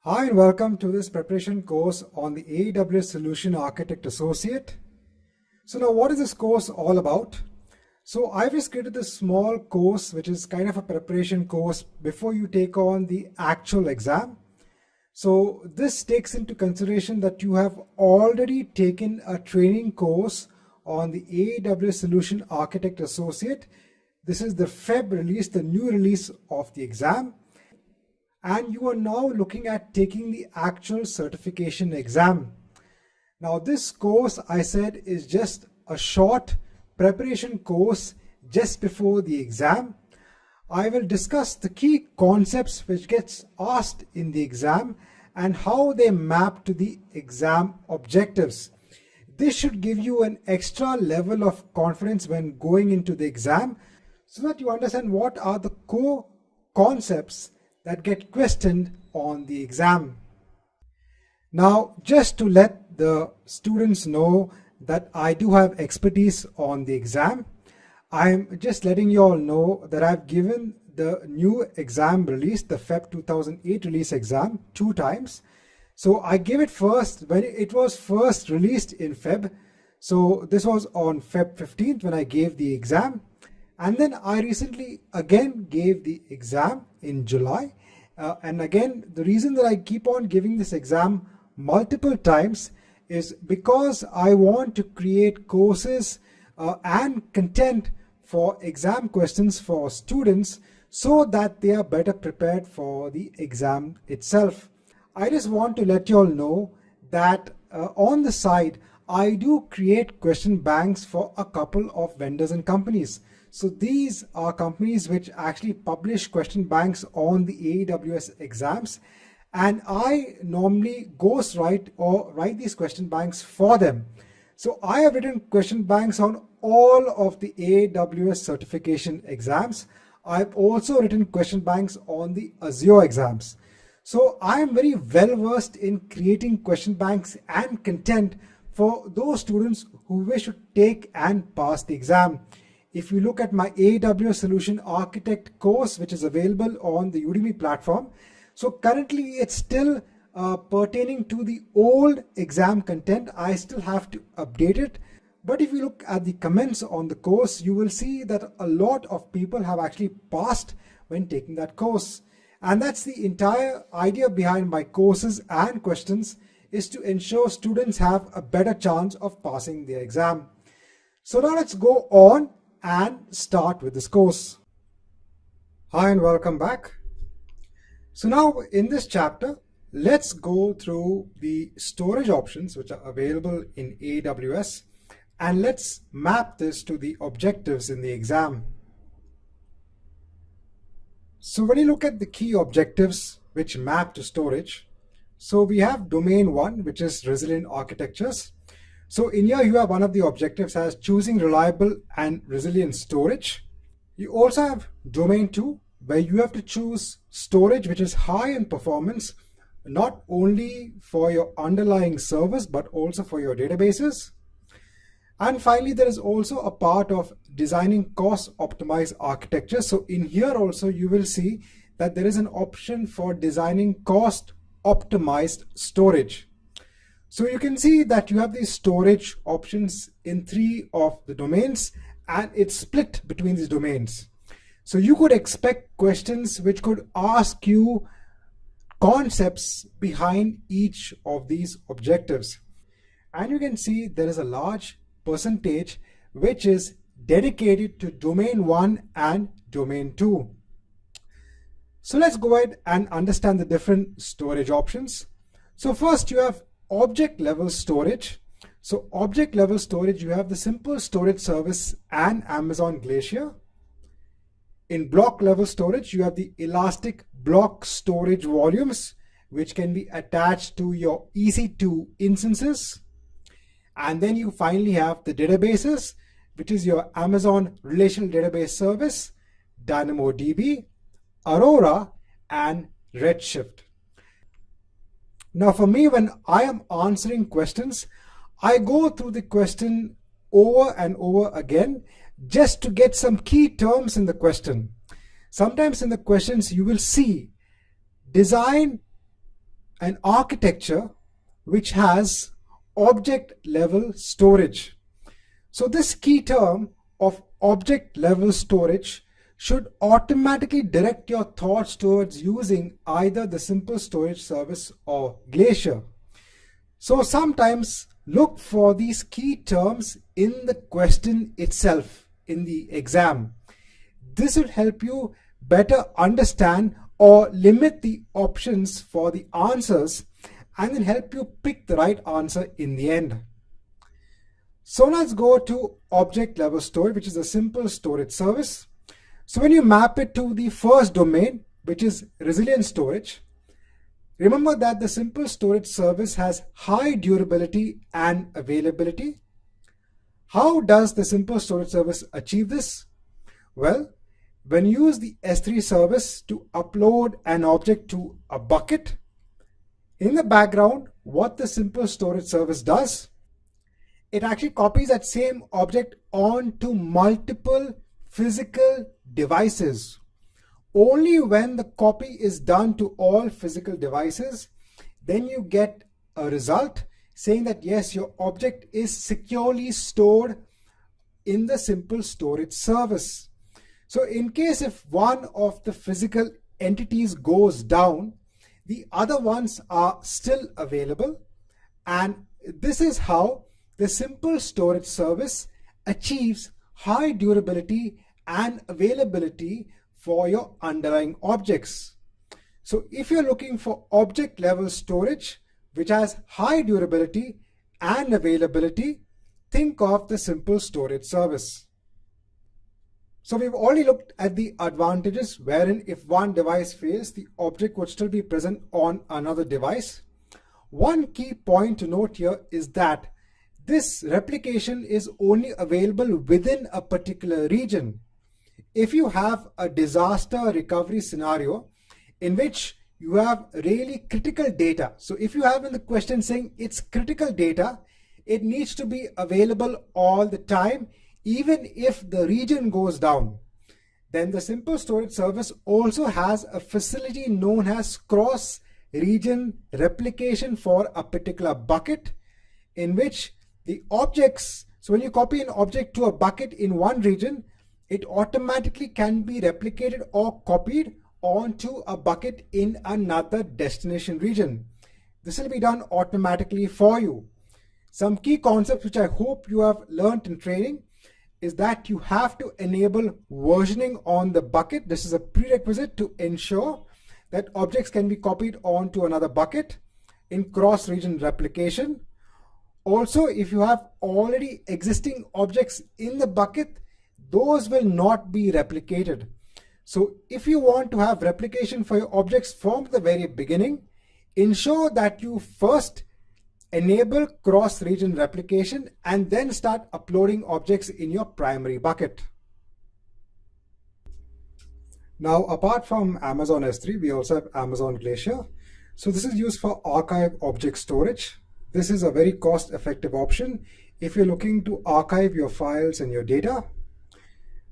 Hi and welcome to this preparation course on the AWS Solution Architect Associate. So now what is this course all about? So I've just created this small course which is kind of a preparation course before you take on the actual exam. So this takes into consideration that you have already taken a training course on the AWS Solution Architect Associate. This is the Feb release, the new release of the exam. And you are now looking at taking the actual certification exam. Now this course, I said, is just a short preparation course just before the exam. I will discuss the key concepts which gets asked in the exam and how they map to the exam objectives. This should give you an extra level of confidence when going into the exam so that you understand what are the core concepts that get questioned on the exam. Now, just to let the students know that I do have expertise on the exam, I'm just letting you all know that I've given the new exam release, the Feb 2008 release exam, 2 times. So I gave it first when it was first released in Feb. So this was on Feb 15th when I gave the exam. And then I recently again gave the exam in July. And again, the reason that I keep on giving this exam multiple times is because I want to create courses and content for exam questions for students so that they are better prepared for the exam itself. I just want to let you all know that on the side, I do create question banks for a couple of vendors and companies. So these are companies which actually publish question banks on the AWS exams, and I normally ghostwrite or write these question banks for them. So I have written question banks on all of the AWS certification exams. I've also written question banks on the Azure exams. So I am very well versed in creating question banks and content for those students who wish to take and pass the exam. If you look at my AWS Solution Architect course, which is available on the Udemy platform, so currently it's still pertaining to the old exam content. I still have to update it. But if you look at the comments on the course, you will see that a lot of people have actually passed when taking that course. And that's the entire idea behind my courses and questions, is to ensure students have a better chance of passing the exam. So now let's go on and start with this course. Hi and welcome back. So now in this chapter, let's go through the storage options which are available in AWS, and let's map this to the objectives in the exam. So when you look at the key objectives which map to storage, so we have domain 1, which is resilient architectures. So in here, you have one of the objectives as choosing reliable and resilient storage. You also have domain 2, where you have to choose storage which is high in performance, not only for your underlying servers, but also for your databases. And finally, there is also a part of designing cost optimized architecture. So in here also, you will see that there is an option for designing cost optimized storage. So you can see that you have these storage options in 3 of the domains, and it's split between these domains. So you could expect questions which could ask you concepts behind each of these objectives. And you can see there is a large percentage which is dedicated to domain 1 and domain 2. So let's go ahead and understand the different storage options. So first you have object level storage. So object level storage, you have the simple storage service and Amazon Glacier. In block level storage, you have the elastic block storage volumes, which can be attached to your EC2 instances. And then you finally have the databases, which is your Amazon Relational Database Service, DynamoDB, Aurora, and Redshift. Now for me, when I am answering questions, I go through the question over and over again just to get some key terms in the question. Sometimes in the questions you will see design an architecture which has object level storage. So this key term of object level storage should automatically direct your thoughts towards using either the Simple Storage Service or Glacier. So sometimes look for these key terms in the question itself in the exam. This will help you better understand or limit the options for the answers and then help you pick the right answer in the end. So let's go to object level storage, which is a simple storage service. So when you map it to the first domain, which is resilient storage, remember that the simple storage service has high durability and availability. How does the simple storage service achieve this? Well, when you use the S3 service to upload an object to a bucket, in the background, what the simple storage service does, it actually copies that same object onto multiple physical devices. Only when the copy is done to all physical devices, then you get a result saying that yes, your object is securely stored in the simple storage service. So in case if one of the physical entities goes down, the other ones are still available, and this is how the simple storage service achieves high durability and availability for your underlying objects. So if you're looking for object level storage which has high durability and availability, think of the simple storage service. So we've already looked at the advantages wherein if one device fails, the object would still be present on another device. One key point to note here is that this replication is only available within a particular region. If you have a disaster recovery scenario in which you have really critical data, so if you have in the question saying it's critical data, it needs to be available all the time, even if the region goes down. Then the simple storage service also has a facility known as cross-region replication for a particular bucket, in which the objects, so when you copy an object to a bucket in one region, it automatically can be replicated or copied onto a bucket in another destination region. This will be done automatically for you. Some key concepts which I hope you have learned in training is that you have to enable versioning on the bucket. This is a prerequisite to ensure that objects can be copied onto another bucket in cross-region replication. Also, if you have already existing objects in the bucket, those will not be replicated. So if you want to have replication for your objects from the very beginning, ensure that you first enable cross-region replication and then start uploading objects in your primary bucket. Now, apart from Amazon S3, we also have Amazon Glacier. So this is used for archive object storage. This is a very cost-effective option if you're looking to archive your files and your data.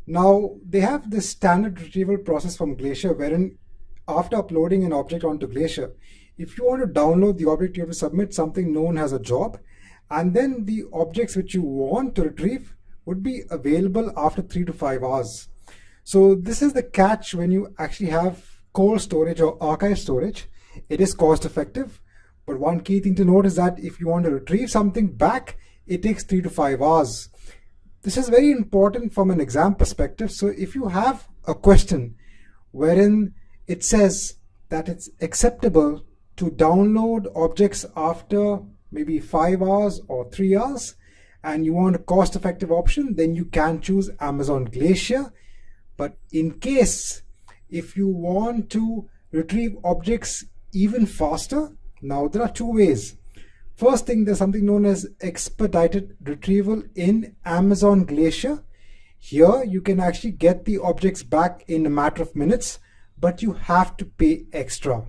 Now, they have this standard retrieval process from Glacier wherein after uploading an object onto Glacier, if you want to download the object, you have to submit something known as a job, and then the objects which you want to retrieve would be available after 3 to 5 hours. So this is the catch when you actually have cold storage or archive storage. It is cost effective, but one key thing to note is that if you want to retrieve something back, it takes 3 to 5 hours. This is very important from an exam perspective. So if you have a question wherein it says that it's acceptable to download objects after maybe 5 hours or 3 hours, and you want a cost-effective option, then you can choose Amazon Glacier. But in case if you want to retrieve objects even faster, now there are two ways. First thing, there's something known as expedited retrieval in Amazon Glacier. Here you can actually get the objects back in a matter of minutes, but you have to pay extra.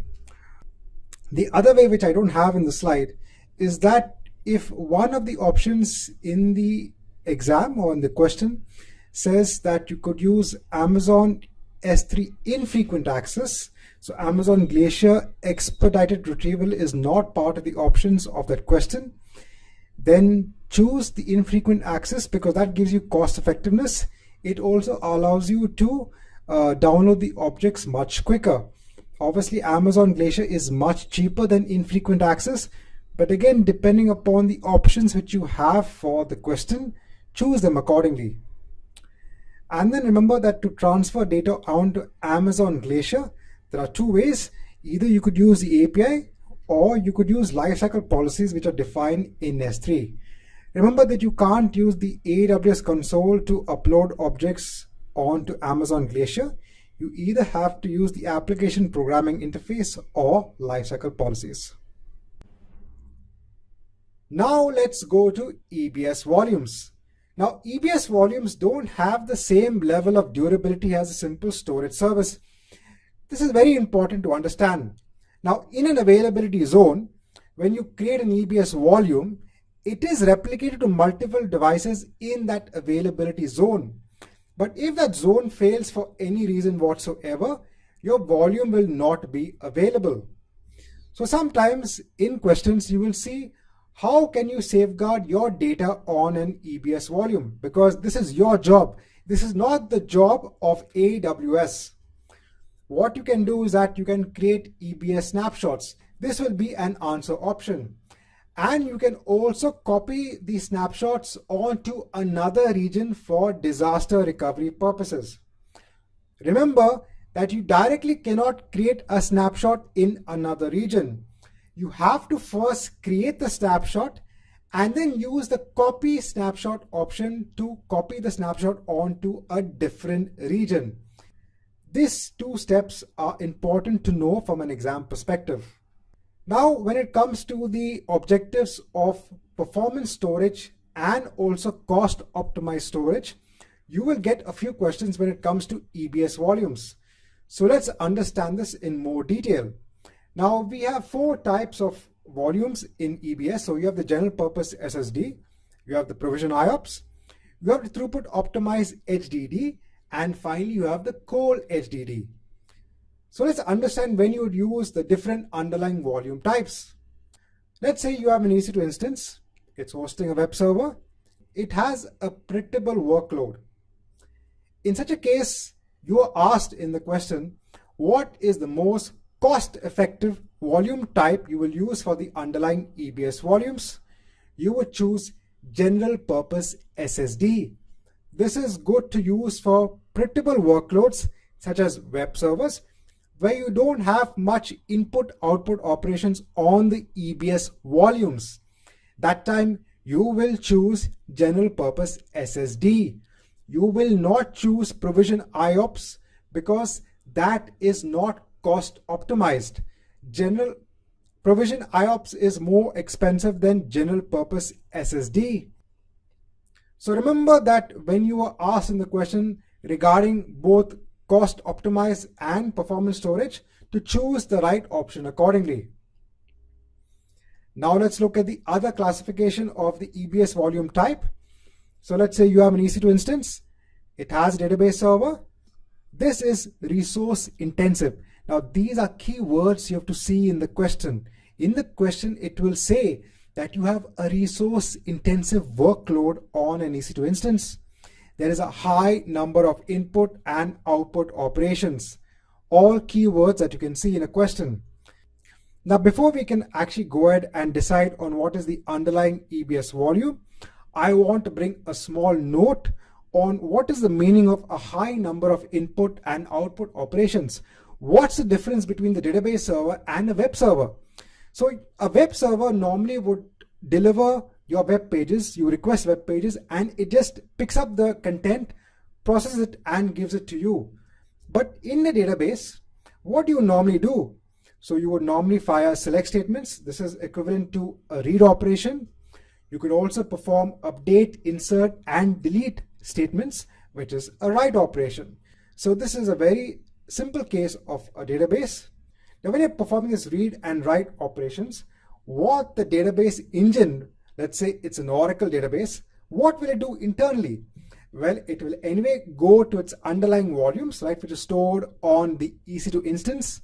The other way, which I don't have in the slide, is that if one of the options in the exam or in the question says that you could use Amazon S3 infrequent access. So Amazon Glacier expedited retrieval is not part of the options of that question. Then choose the infrequent access because that gives you cost effectiveness. It also allows you to download the objects much quicker. Obviously, Amazon Glacier is much cheaper than infrequent access, but again, depending upon the options which you have for the question, choose them accordingly. And then remember that to transfer data onto Amazon Glacier, there are two ways. Either you could use the API or you could use lifecycle policies which are defined in S3. Remember that you can't use the AWS console to upload objects onto Amazon Glacier. You either have to use the application programming interface or lifecycle policies. Now let's go to EBS volumes. Now EBS volumes don't have the same level of durability as a simple storage service. This is very important to understand. Now in an availability zone, when you create an EBS volume, it is replicated to multiple devices in that availability zone. But if that zone fails for any reason whatsoever, your volume will not be available. So sometimes in questions you will see, how can you safeguard your data on an EBS volume? Because this is your job. This is not the job of AWS. What you can do is that you can create EBS snapshots. This will be an answer option. And you can also copy the snapshots onto another region for disaster recovery purposes. Remember that you directly cannot create a snapshot in another region. You have to first create the snapshot and then use the copy snapshot option to copy the snapshot onto a different region. These two steps are important to know from an exam perspective. Now, when it comes to the objectives of performance storage and also cost optimized storage, you will get a few questions when it comes to EBS volumes. So let's understand this in more detail. Now we have four types of volumes in EBS. So you have the general purpose SSD, you have the provision IOPS, you have the throughput optimized HDD, and finally you have the core HDD. So let's understand when you would use the different underlying volume types. Let's say you have an EC2 instance, it's hosting a web server, it has a predictable workload. In such a case, you are asked in the question, what is the most cost-effective volume type you will use for the underlying EBS volumes? You would choose general purpose SSD. This is good to use for predictable workloads such as web servers, where you don't have much input-output operations on the EBS volumes. That time you will choose general purpose SSD. You will not choose provision IOPS because that is not cost optimized. General provision IOPS is more expensive than general purpose SSD. So remember that when you are asked in the question regarding both cost optimized and performance storage, to choose the right option accordingly. Now let's look at the other classification of the EBS volume type. So let's say you have an EC2 instance, it has a database server. This is resource intensive. Now these are key words you have to see in the question. In the question it will say that you have a resource intensive workload on an EC2 instance. There is a high number of input and output operations. All keywords that you can see in a question. Now, before we can actually go ahead and decide on what is the underlying EBS volume, I want to bring a small note on what is the meaning of a high number of input and output operations. What's the difference between the database server and a web server? So a web server normally would deliver your web pages, you request web pages, and it just picks up the content, processes it, and gives it to you. But in a database, what do you normally do? So you would normally fire select statements. This is equivalent to a read operation. You could also perform update, insert, and delete statements, which is a write operation. So this is a very simple case of a database. Now when you're performing this read and write operations, what the database engine, let's say it's an Oracle database, what will it do internally? Well, it will anyway go to its underlying volumes, right, which is stored on the EC2 instance.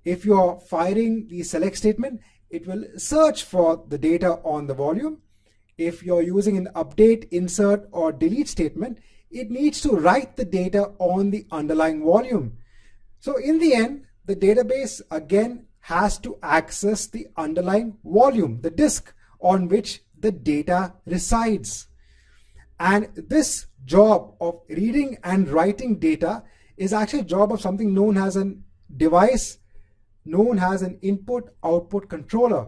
If you're firing the select statement, it will search for the data on the volume. If you're using an update, insert, or delete statement, it needs to write the data on the underlying volume. So in the end, the database again has to access the underlying volume, the disk on which the data resides. And this job of reading and writing data is actually a job of something known as a device known as an input-output controller.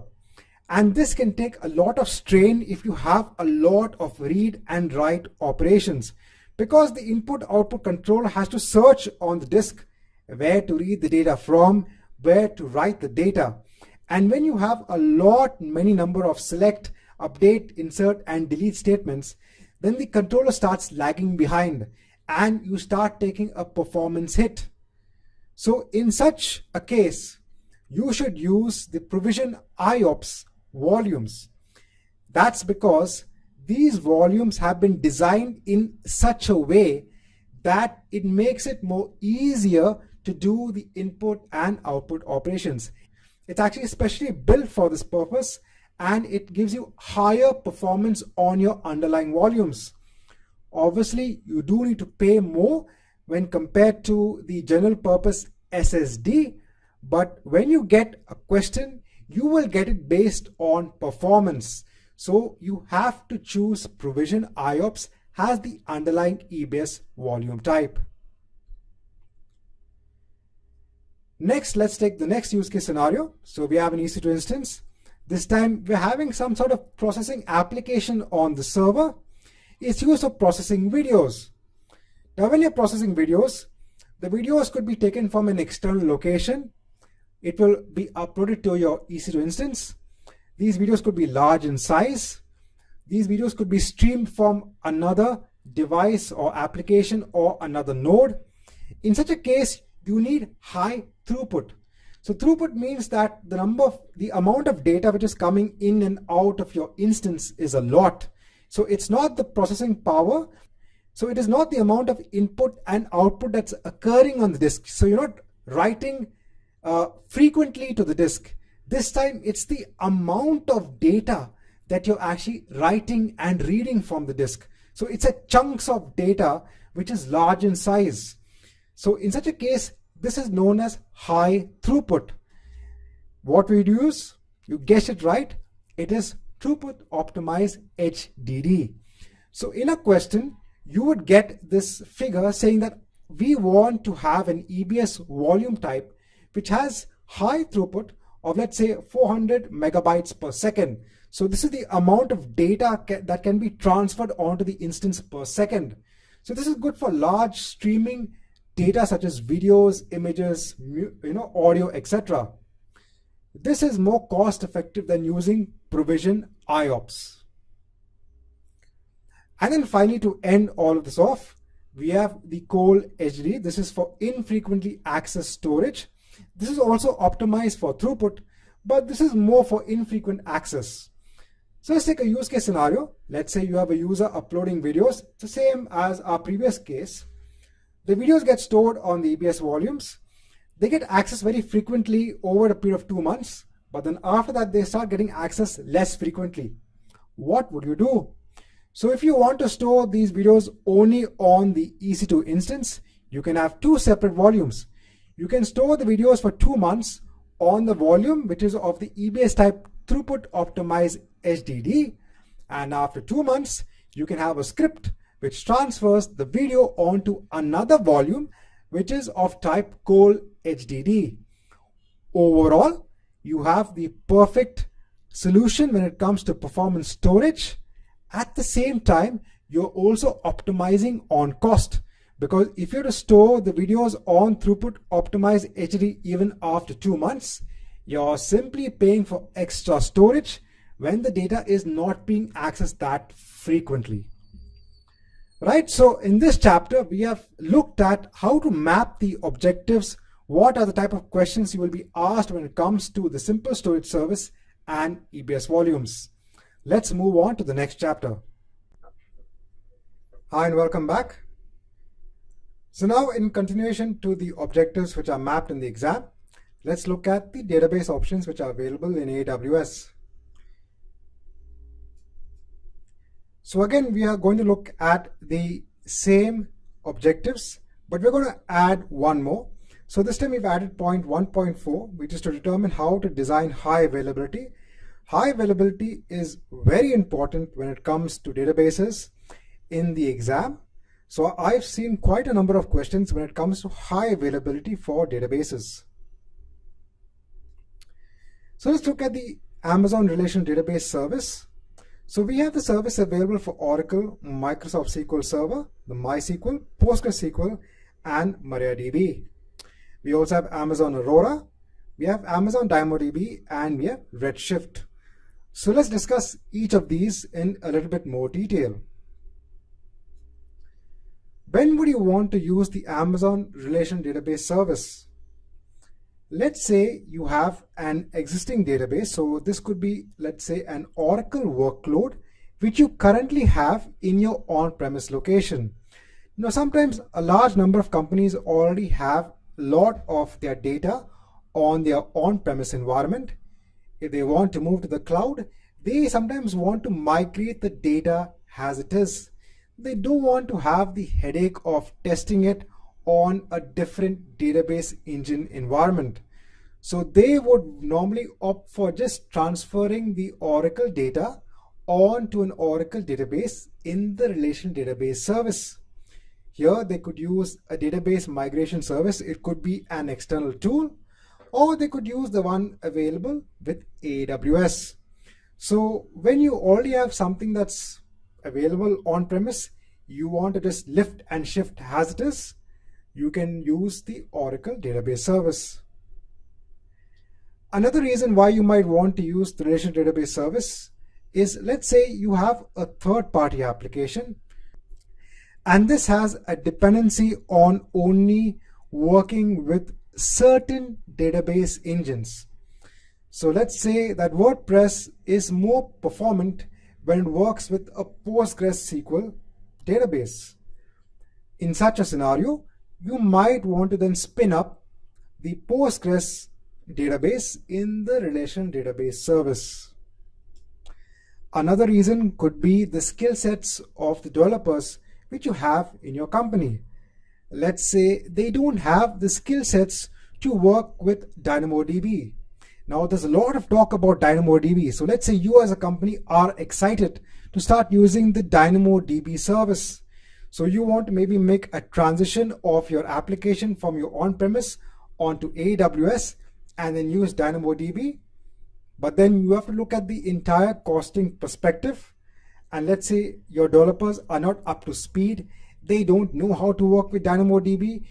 And this can take a lot of strain if you have a lot of read and write operations, because the input-output controller has to search on the disk where to read the data from, where to write the data. And when you have many number of select, update, insert, and delete statements, then the controller starts lagging behind and you start taking a performance hit. So in such a case, you should use the provision IOPS volumes. That's because these volumes have been designed in such a way that it makes it more easier to do the input and output operations. It's actually especially built for this purpose, and it gives you higher performance on your underlying volumes. Obviously, you do need to pay more when compared to the general purpose SSD, but when you get a question, you will get it based on performance. So you have to choose provision IOPS as the underlying EBS volume type. Next, let's take the next use case scenario. So we have an EC2 instance. This time we're having some sort of processing application on the server. It's used for processing videos. Now when you're processing videos, the videos could be taken from an external location. It will be uploaded to your EC2 instance. These videos could be large in size. These videos could be streamed from another device or application or another node. In such a case, you need high throughput. So throughput means that the amount of data which is coming in and out of your instance is a lot. So it's not the processing power. So it is not the amount of input and output that's occurring on the disk. So you're not writing frequently to the disk. This time it's the amount of data that you're actually writing and reading from the disk. So it's a chunks of data which is large in size. So in such a case, this is known as high throughput. What we use, you guessed it right, it is throughput optimized HDD. So in a question, you would get this figure saying that we want to have an EBS volume type which has high throughput of, let's say, 400 megabytes per second. So this is the amount of data that can be transferred onto the instance per second. So this is good for large streaming data such as videos, images, audio, etc. This is more cost effective than using provision IOPS. And then finally, to end all of this off, we have the COL HDD. This is for infrequently accessed storage. This is also optimized for throughput, but this is more for infrequent access. So let's take a use case scenario. Let's say you have a user uploading videos. It's the same as our previous case. The videos get stored on the EBS volumes. They get access very frequently over a period of 2 months, but then after that they start getting access less frequently. What would you do? So if you want to store these videos only on the EC2 instance, you can have 2 separate volumes. You can store the videos for 2 months on the volume which is of the EBS type throughput optimized HDD, and after 2 months you can have a script which transfers the video onto another volume which is of type COL HDD. Overall, you have the perfect solution when it comes to performance storage. At the same time, you're also optimizing on cost, because if you're to store the videos on throughput optimized HDD even after 2 months, you're simply paying for extra storage when the data is not being accessed that frequently. Right, so in this chapter, we have looked at how to map the objectives, what are the type of questions you will be asked when it comes to the simple storage service and EBS volumes. Let's move on to the next chapter. Hi and welcome back. So now in continuation to the objectives which are mapped in the exam, let's look at the database options which are available in AWS. So again, we are going to look at the same objectives, but we're going to add one more. So this time we've added point 1.4, which is to determine how to design high availability. High availability is very important when it comes to databases in the exam. So I've seen quite a number of questions when it comes to high availability for databases. So let's look at the Amazon Relational Database Service. So we have the service available for Oracle, Microsoft SQL Server, the MySQL, PostgreSQL, and MariaDB. We also have Amazon Aurora, we have Amazon DynamoDB, and we have Redshift. So let's discuss each of these in a little bit more detail. When would you want to use the Amazon Relational Database Service? Let's say you have an existing database. So this could be, let's say, an Oracle workload which you currently have in your on-premise location. Now, sometimes a large number of companies already have a lot of their data on their on-premise environment. If they want to move to the cloud, they sometimes want to migrate the data as it is. They don't want to have the headache of testing it on a different database engine environment. So they would normally opt for just transferring the Oracle data onto an Oracle database in the Relational Database Service. Here they could use a database migration service. It could be an external tool, or they could use the one available with AWS. So when you already have something that's available on-premise, you want to just lift and shift as it is, you can use the Oracle Database Service. Another reason why you might want to use the Relational Database Service is, let's say you have a third-party application, and this has a dependency on only working with certain database engines. So let's say that WordPress is more performant when it works with a PostgreSQL database. In such a scenario, you might want to then spin up the Postgres database in the Relational Database Service. Another reason could be the skill sets of the developers which you have in your company. Let's say they don't have the skill sets to work with DynamoDB. Now there's a lot of talk about DynamoDB. So let's say you as a company are excited to start using the DynamoDB service. So you want to maybe make a transition of your application from your on-premise onto AWS and then use DynamoDB. But then you have to look at the entire costing perspective. And let's say your developers are not up to speed. They don't know how to work with DynamoDB.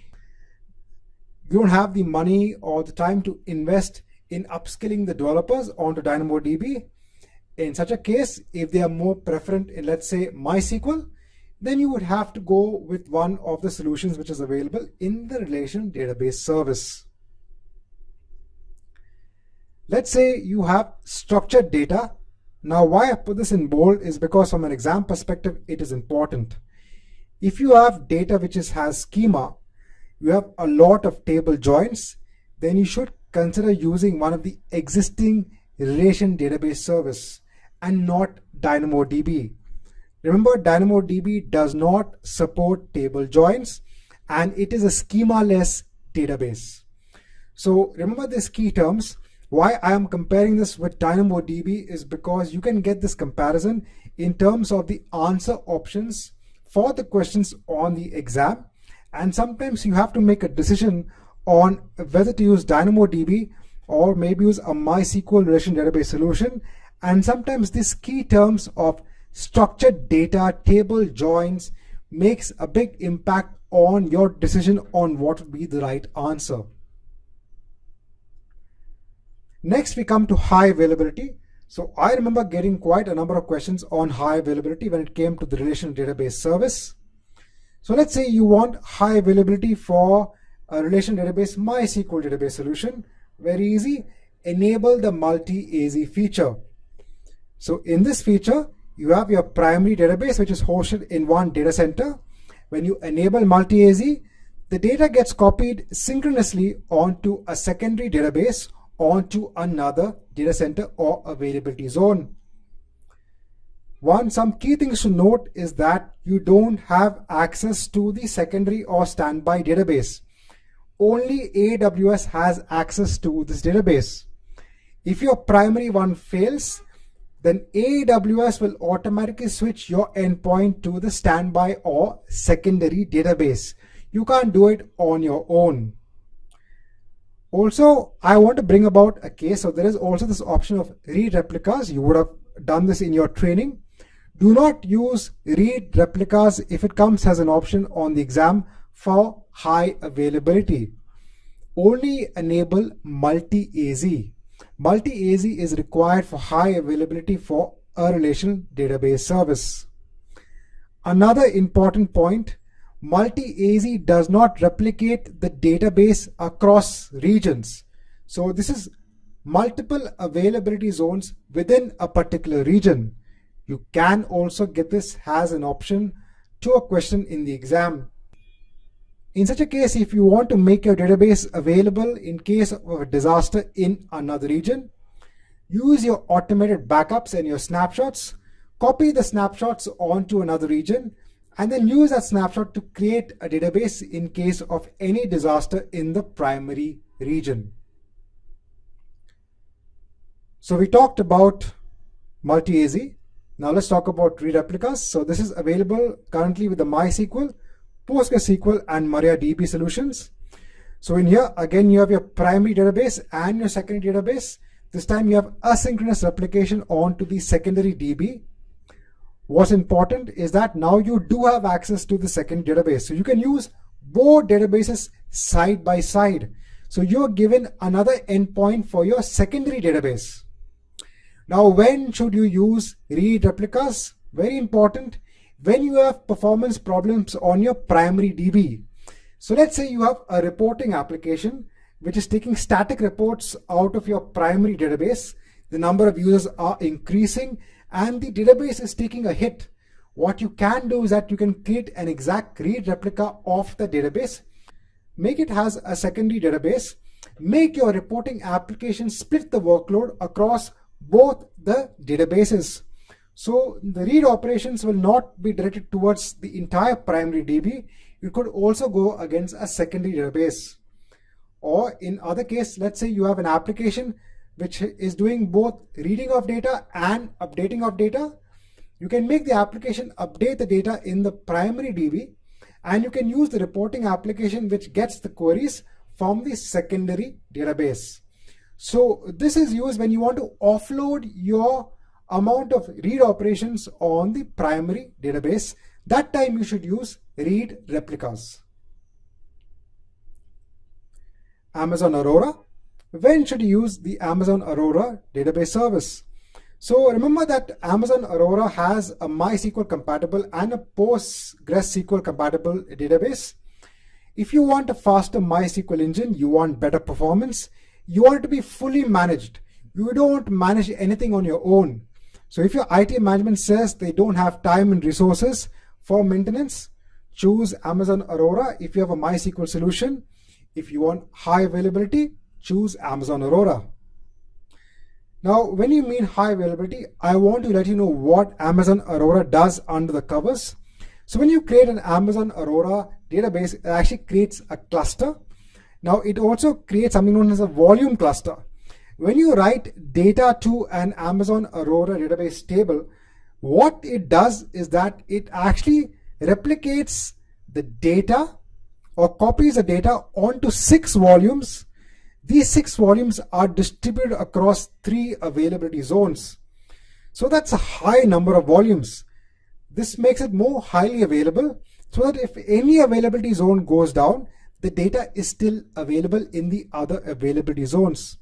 You don't have the money or the time to invest in upskilling the developers onto DynamoDB. In such a case, if they are more preferent in, let's say, MySQL, then you would have to go with one of the solutions which is available in the Relational Database Service. Let's say you have structured data. Now, why I put this in bold is because from an exam perspective, it is important. If you have data which has schema, you have a lot of table joins, then you should consider using one of the existing Relational Database Service and not DynamoDB. Remember, DynamoDB does not support table joins and it is a schema-less database. So remember these key terms. Why I am comparing this with DynamoDB is because you can get this comparison in terms of the answer options for the questions on the exam. And sometimes you have to make a decision on whether to use DynamoDB or maybe use a MySQL relational database solution. And sometimes these key terms of structured data, table joins makes a big impact on your decision on what would be the right answer. Next, we come to high availability. So I remember getting quite a number of questions on high availability when it came to the relational database service. So let's say you want high availability for a relational database MySQL database solution. Very easy. Enable the multi-AZ feature. So in this feature, you have your primary database, which is hosted in one data center. When you enable multi-AZ, the data gets copied synchronously onto a secondary database, onto another data center or availability zone. Some key things to note is that you don't have access to the secondary or standby database. Only AWS has access to this database. If your primary one fails, then AWS will automatically switch your endpoint to the standby or secondary database. You can't do it on your own. Also, I want to bring about a case. So there is also this option of read replicas. You would have done this in your training. Do not use read replicas if it comes as an option on the exam for high availability. Only enable multi-AZ. Multi-AZ is required for high availability for a relational database service. Another important point, multi-AZ does not replicate the database across regions. So this is multiple availability zones within a particular region. You can also get this as an option to a question in the exam. In such a case, if you want to make your database available in case of a disaster in another region, use your automated backups and your snapshots, copy the snapshots onto another region, and then use that snapshot to create a database in case of any disaster in the primary region. So we talked about multi-AZ. Now let's talk about read replicas. So this is available currently with the MySQL, PostgreSQL, and MariaDB solutions. So in here, again, you have your primary database and your secondary database. This time you have asynchronous replication onto the secondary DB. What's important is that now you do have access to the second database. So you can use both databases side by side. So you're given another endpoint for your secondary database. Now, when should you use read replicas? Very important. When you have performance problems on your primary DB. So let's say you have a reporting application which is taking static reports out of your primary database. The number of users are increasing and the database is taking a hit. What you can do is that you can create an exact read replica of the database, make it as a secondary database, make your reporting application split the workload across both the databases. So the read operations will not be directed towards the entire primary DB. You could also go against a secondary database. Or in other case, let's say you have an application which is doing both reading of data and updating of data. You can make the application update the data in the primary DB, and you can use the reporting application which gets the queries from the secondary database. So this is used when you want to offload your amount of read operations on the primary database. That time you should use read replicas. Amazon Aurora. When should you use the Amazon Aurora database service? So remember that Amazon Aurora has a MySQL compatible and a PostgreSQL compatible database. If you want a faster MySQL engine, you want better performance, you want it to be fully managed. You don't manage anything on your own. So if your IT management says they don't have time and resources for maintenance, choose Amazon Aurora if you have a MySQL solution. If you want high availability, choose Amazon Aurora. Now, when you mean high availability, I want to let you know what Amazon Aurora does under the covers. So when you create an Amazon Aurora database, it actually creates a cluster. Now, it also creates something known as a volume cluster. When you write data to an Amazon Aurora database table, what it does is that it actually replicates the data or copies the data onto 6 volumes. These 6 volumes are distributed across 3 availability zones. So that's a high number of volumes. This makes it more highly available so that if any availability zone goes down, the data is still available in the other availability zones.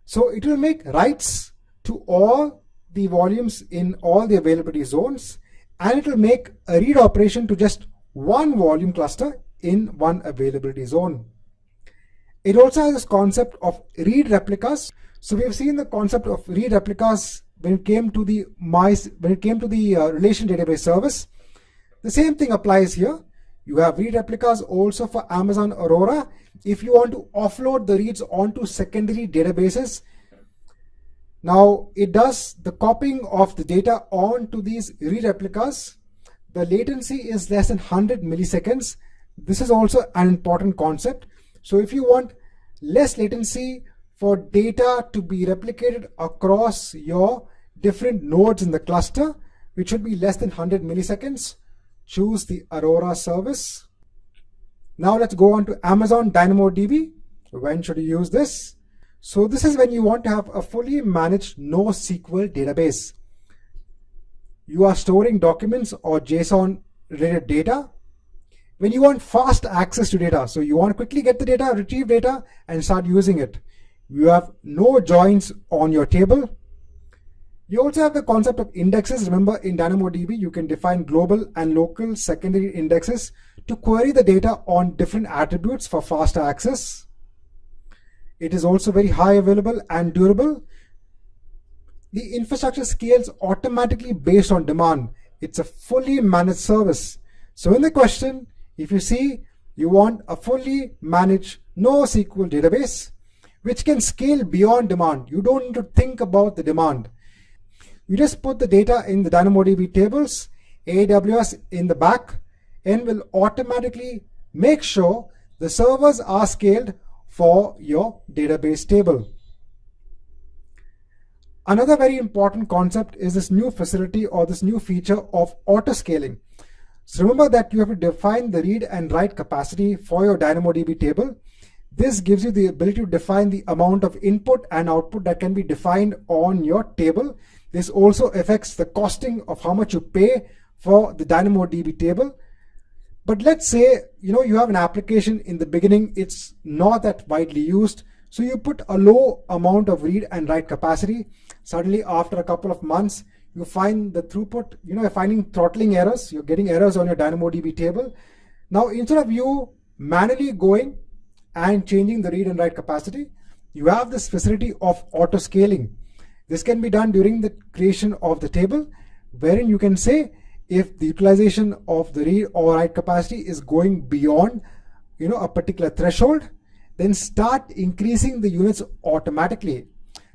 So it will make writes to all the volumes in all the availability zones, and it will make a read operation to just one volume cluster in one availability zone. It also has this concept of read replicas. So we have seen the concept of read replicas when it came to the relation database service. The same thing applies here. You have read replicas also for Amazon Aurora. If you want to offload the reads onto secondary databases, now it does the copying of the data onto these read replicas. The latency is less than 100 milliseconds. This is also an important concept. So if you want less latency for data to be replicated across your different nodes in the cluster, which should be less than 100 milliseconds, choose the Aurora service. Now let's go on to Amazon DynamoDB. When should you use this? So this is when you want to have a fully managed NoSQL database. You are storing documents or JSON related data. When you want fast access to data, so you want to quickly get the data, retrieve data, and start using it. You have no joins on your table. You also have the concept of indexes. Remember, in DynamoDB, you can define global and local secondary indexes to query the data on different attributes for faster access. It is also very high available and durable. The infrastructure scales automatically based on demand. It's a fully managed service. So in the question, if you see you want a fully managed NoSQL database, which can scale beyond demand. You don't need to think about the demand. You just put the data in the DynamoDB tables, AWS in the back, and will automatically make sure the servers are scaled for your database table. Another very important concept is this new facility or this new feature of auto-scaling. So remember that you have to define the read and write capacity for your DynamoDB table. This gives you the ability to define the amount of input and output that can be defined on your table. This also affects the costing of how much you pay for the DynamoDB table. But let's say you have an application in the beginning, it's not that widely used. So you put a low amount of read and write capacity. Suddenly after a couple of months, you find the throughput, you're finding throttling errors. You're getting errors on your DynamoDB table. Now, instead of you manually going and changing the read and write capacity, you have this facility of auto scaling. This can be done during the creation of the table, wherein you can say if the utilization of the read or write capacity is going beyond a particular threshold, then start increasing the units automatically.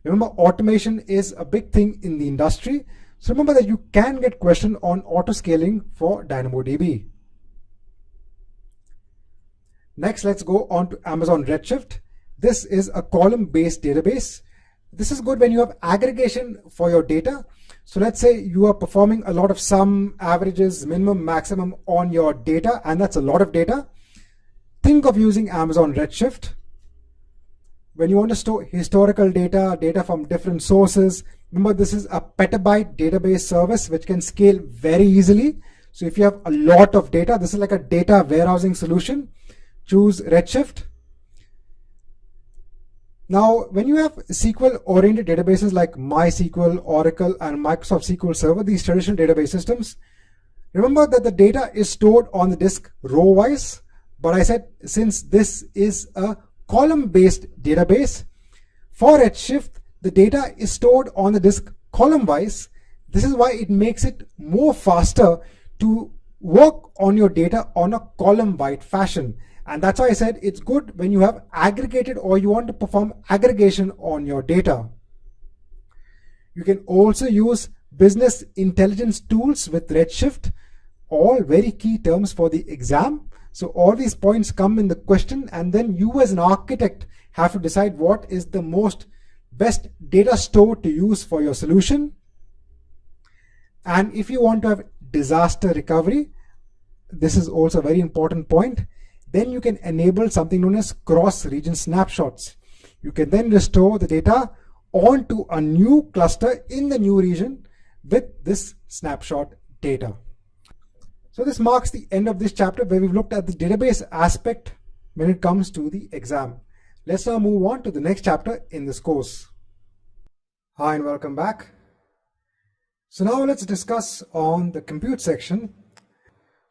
Remember, automation is a big thing in the industry. So remember that you can get questioned on auto scaling for DynamoDB. Next, let's go on to Amazon Redshift. This is a column-based database. This is good when you have aggregation for your data. So let's say you are performing a lot of sum, averages, minimum, maximum on your data, and that's a lot of data. Think of using Amazon Redshift. When you want to store historical data from different sources, remember this is a petabyte database service which can scale very easily. So if you have a lot of data, this is like a data warehousing solution. Choose Redshift. Now, when you have SQL-oriented databases like MySQL, Oracle, and Microsoft SQL Server, these traditional database systems, remember that the data is stored on the disk row-wise. But I said, since this is a column-based database, for Redshift, the data is stored on the disk column-wise. This is why it makes it more faster to work on your data on a column-wide fashion. And that's why I said it's good when you have aggregated or you want to perform aggregation on your data. You can also use business intelligence tools with Redshift, all very key terms for the exam. So all these points come in the question, and then you as an architect have to decide what is the best data store to use for your solution. And if you want to have disaster recovery, this is also a very important point. Then you can enable something known as cross-region snapshots. You can then restore the data onto a new cluster in the new region with this snapshot data. So this marks the end of this chapter where we've looked at the database aspect when it comes to the exam. Let's now move on to the next chapter in this course. Hi and welcome back. So now let's discuss on the compute section.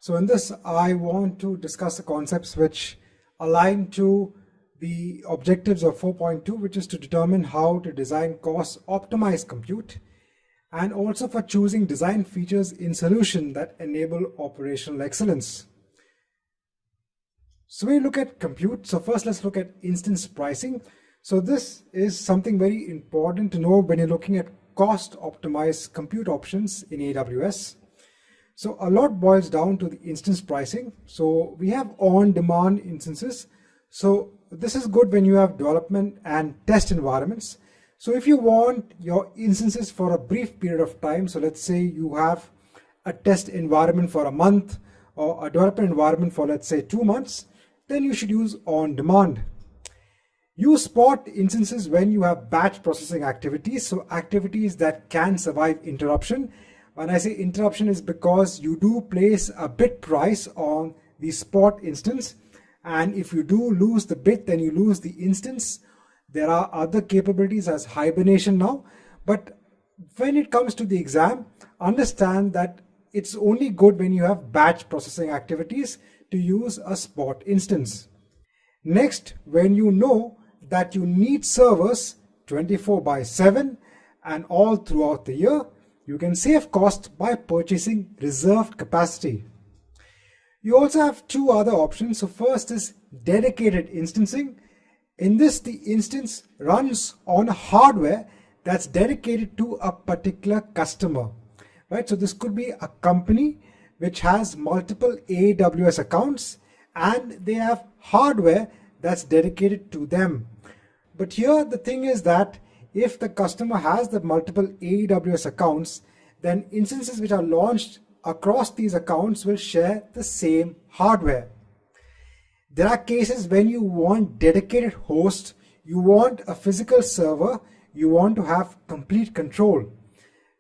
So in this, I want to discuss the concepts which align to the objectives of 4.2, which is to determine how to design cost optimized compute. and also for choosing design features in solution that enable operational excellence. So when you look at compute, so first let's look at instance pricing. So this is something very important to know when you're looking at cost optimized compute options in AWS. So a lot boils down to the instance pricing. So we have on-demand instances. So this is good when you have development and test environments. So if you want your instances for a brief period of time, so let's say you have a test environment for a month or a development environment for, let's say, 2 months, then you should use on-demand. Use spot instances when you have batch processing activities, so activities that can survive interruption. When I say interruption is because you do place a bit price on the spot instance, and if you do lose the bit, then you lose the instance. There are other capabilities as hibernation now, but when it comes to the exam, understand that it's only good when you have batch processing activities to use a spot instance. Next, when you know that you need servers 24/7 and all throughout the year, you can save cost by purchasing reserved capacity. You also have two other options. So first is dedicated instancing. In this, the instance runs on hardware that's dedicated to a particular customer, right? So this could be a company which has multiple AWS accounts and they have hardware that's dedicated to them. But here the thing is that if the customer has the multiple AWS accounts, then instances which are launched across these accounts will share the same hardware. There are cases when you want dedicated host, you want a physical server, you want to have complete control.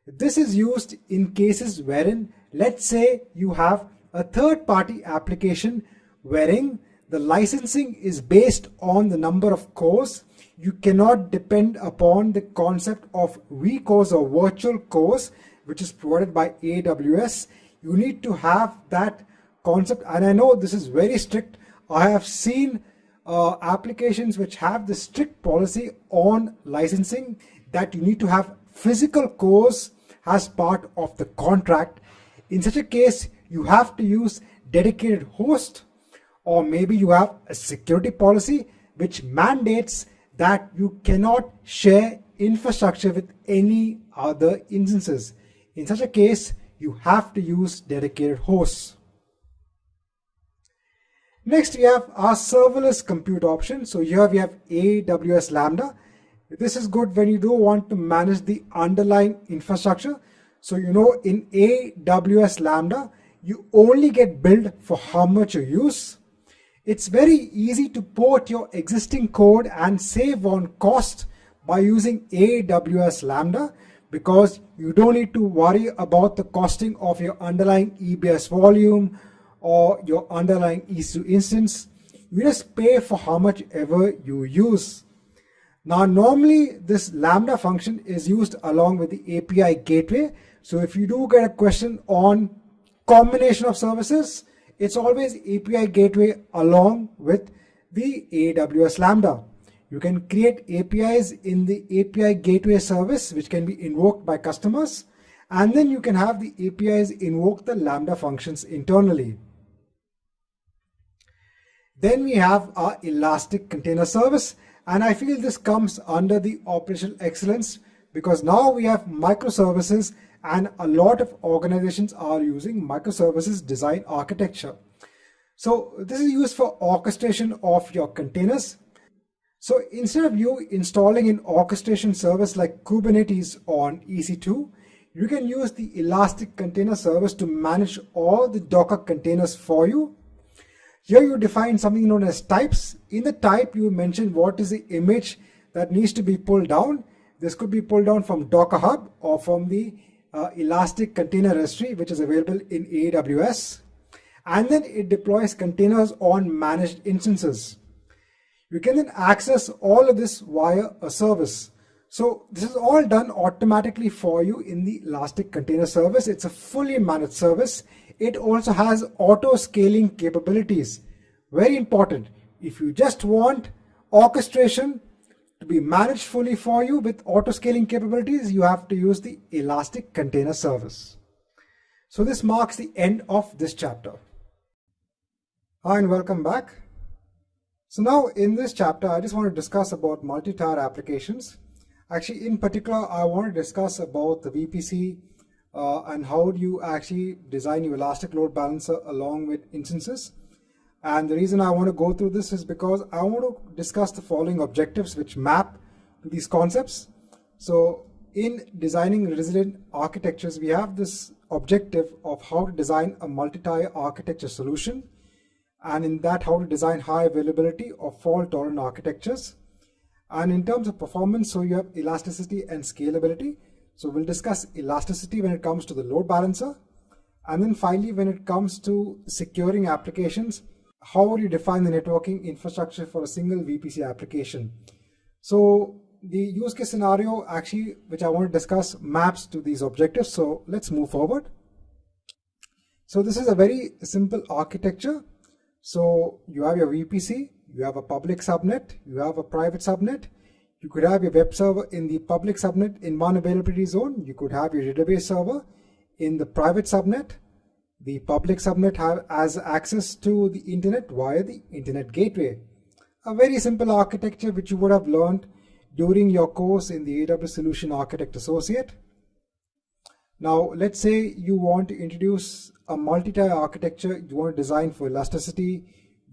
This is used in cases wherein, let's say you have a third-party application wherein the licensing is based on the number of cores. You cannot depend upon the concept of vCores or virtual cores, which is provided by AWS. You need to have that concept. And I know this is very strict. I have seen applications which have the strict policy on licensing that you need to have physical cores as part of the contract. In such a case, you have to use dedicated host, or maybe you have a security policy which mandates that you cannot share infrastructure with any other instances. In such a case, you have to use dedicated hosts. Next, we have our serverless compute option. So here we have AWS Lambda. This is good when you don't want to manage the underlying infrastructure. So you know, in AWS Lambda, you only get billed for how much you use. It's very easy to port your existing code and save on cost by using AWS Lambda, because you don't need to worry about the costing of your underlying EBS volume or your underlying EC2 instance. You just pay for how much ever you use. Now, normally this Lambda function is used along with the API gateway. So if you do get a question on combination of services, it's always API gateway along with the AWS Lambda. You can create APIs in the API gateway service, which can be invoked by customers. And then you can have the APIs invoke the Lambda functions internally. Then we have our Elastic Container Service. And I feel this comes under the operational excellence, because now we have microservices and a lot of organizations are using microservices design architecture. So this is used for orchestration of your containers. So instead of you installing an orchestration service like Kubernetes on EC2, you can use the Elastic Container Service to manage all the Docker containers for you. Here you define something known as types. In the type, you mention what is the image that needs to be pulled down. This could be pulled down from Docker Hub or from the Elastic Container Registry, which is available in AWS. And then it deploys containers on managed instances. You can then access all of this via a service. So this is all done automatically for you in the Elastic Container Service. It's a fully managed service. It also has auto scaling capabilities. Very important. If you just want orchestration To be managed fully for you with auto-scaling capabilities, you have to use the Elastic Container Service. So this marks the end of this chapter. Hi and welcome back. So now in this chapter, I just want to discuss about multi-tier applications. Actually, in particular, I want to discuss about the VPC and how do you actually design your elastic load balancer along with instances. And the reason I want to go through this is because I want to discuss the following objectives which map to these concepts. So in designing resilient architectures, we have this objective of how to design a multi-tier architecture solution, and in that how to design high availability or fault tolerant architectures. And in terms of performance, so you have elasticity and scalability. So we'll discuss elasticity when it comes to the load balancer. And then finally, when it comes to securing applications, how would you define the networking infrastructure for a single VPC application? So the use case scenario actually, which I want to discuss, maps to these objectives. So let's move forward. So this is a very simple architecture. So you have your VPC, you have a public subnet, you have a private subnet. You could have your web server in the public subnet in one availability zone. You could have your database server in the private subnet. The public subnet has access to the internet via the internet gateway. A very simple architecture which you would have learned during your course in the AWS Solution Architect Associate. Now, let's say you want to introduce a multi-tier architecture. You want to design for elasticity.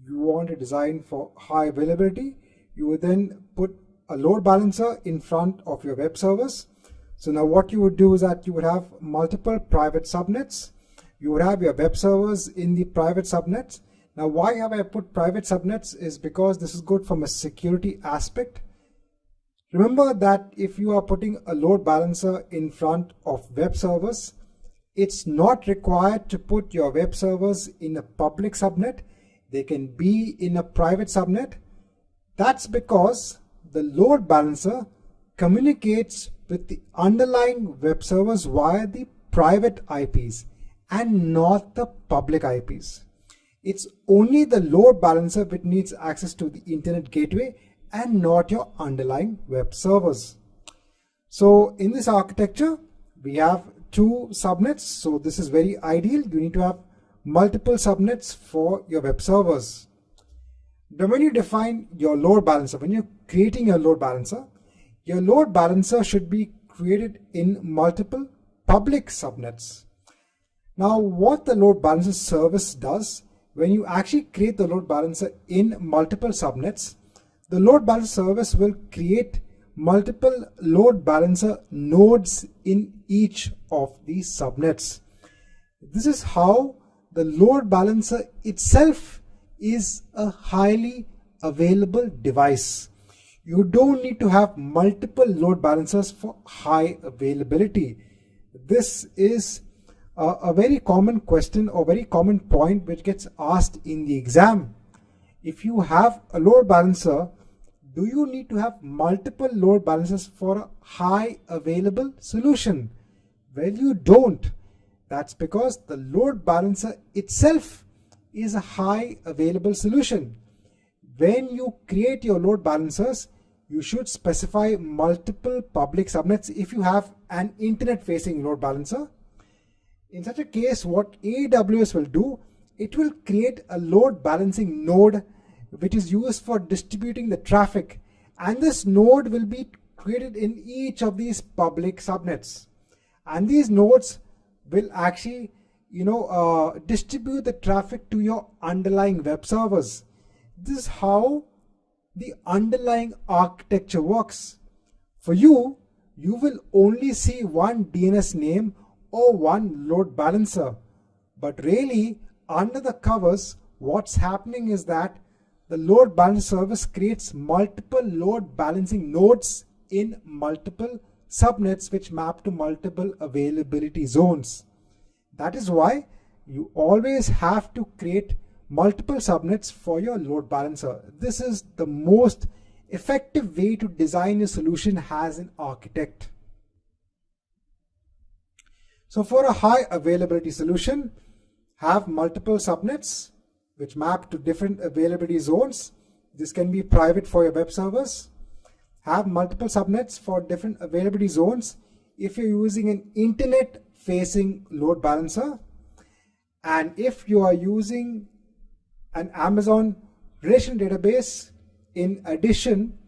You want to design for high availability. You would then put a load balancer in front of your web servers. So now what you would do is that you would have multiple private subnets. You would have your web servers in the private subnets. Now, why have I put private subnets is because this is good from a security aspect. Remember that if you are putting a load balancer in front of web servers, it's not required to put your web servers in a public subnet. They can be in a private subnet. That's because the load balancer communicates with the underlying web servers via the private IPs and not the public IPs. It's only the load balancer which needs access to the internet gateway and not your underlying web servers. So in this architecture, we have two subnets. So this is very ideal. You need to have multiple subnets for your web servers. Now when you define your load balancer, when you're creating your load balancer should be created in multiple public subnets. Now, what the load balancer service does, when you actually create the load balancer in multiple subnets, the load balancer service will create multiple load balancer nodes in each of these subnets. This is how the load balancer itself is a highly available device. You don't need to have multiple load balancers for high availability. This is a very common question or very common point which gets asked in the exam. If you have a load balancer, do you need to have multiple load balancers for a high available solution? Well, you don't. That's because the load balancer itself is a high available solution. When you create your load balancers, you should specify multiple public subnets if you have an internet facing load balancer. In such a case, what AWS will do, it will create a load balancing node which is used for distributing the traffic, and this node will be created in each of these public subnets, and these nodes will actually distribute the traffic to your underlying web servers. This is how the underlying architecture works. For you, you will only see one DNS name or one load balancer, but really under the covers what's happening is that the load balancer service creates multiple load balancing nodes in multiple subnets which map to multiple availability zones. That is why you always have to create multiple subnets for your load balancer. This is the most effective way to design a solution as an architect. So for a high availability solution, have multiple subnets which map to different availability zones. This can be private for your web servers. have multiple subnets for different availability zones if you're using an internet facing load balancer, and if you are using an Amazon relational database in addition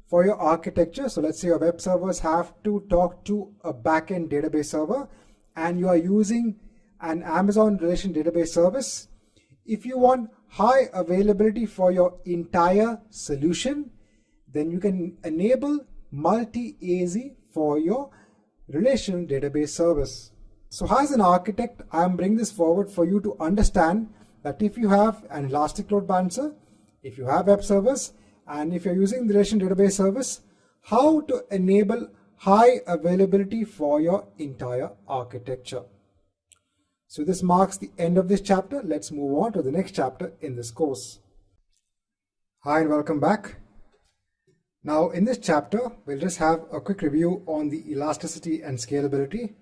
for your architecture. So let's say your web servers have to talk to a backend database server and you are using an Amazon relational database service. If you want high availability for your entire solution, then you can enable multi-AZ for your relational database service. So as an architect, I'm bringing this forward for you to understand that if you have an elastic load balancer, if you have web servers, and if you're using the relational database service, how to enable high availability for your entire architecture. So this marks the end of this chapter. Let's move on to the next chapter in this course. Hi and welcome back. Now in this chapter, we'll just have a quick review on the elasticity and scalability.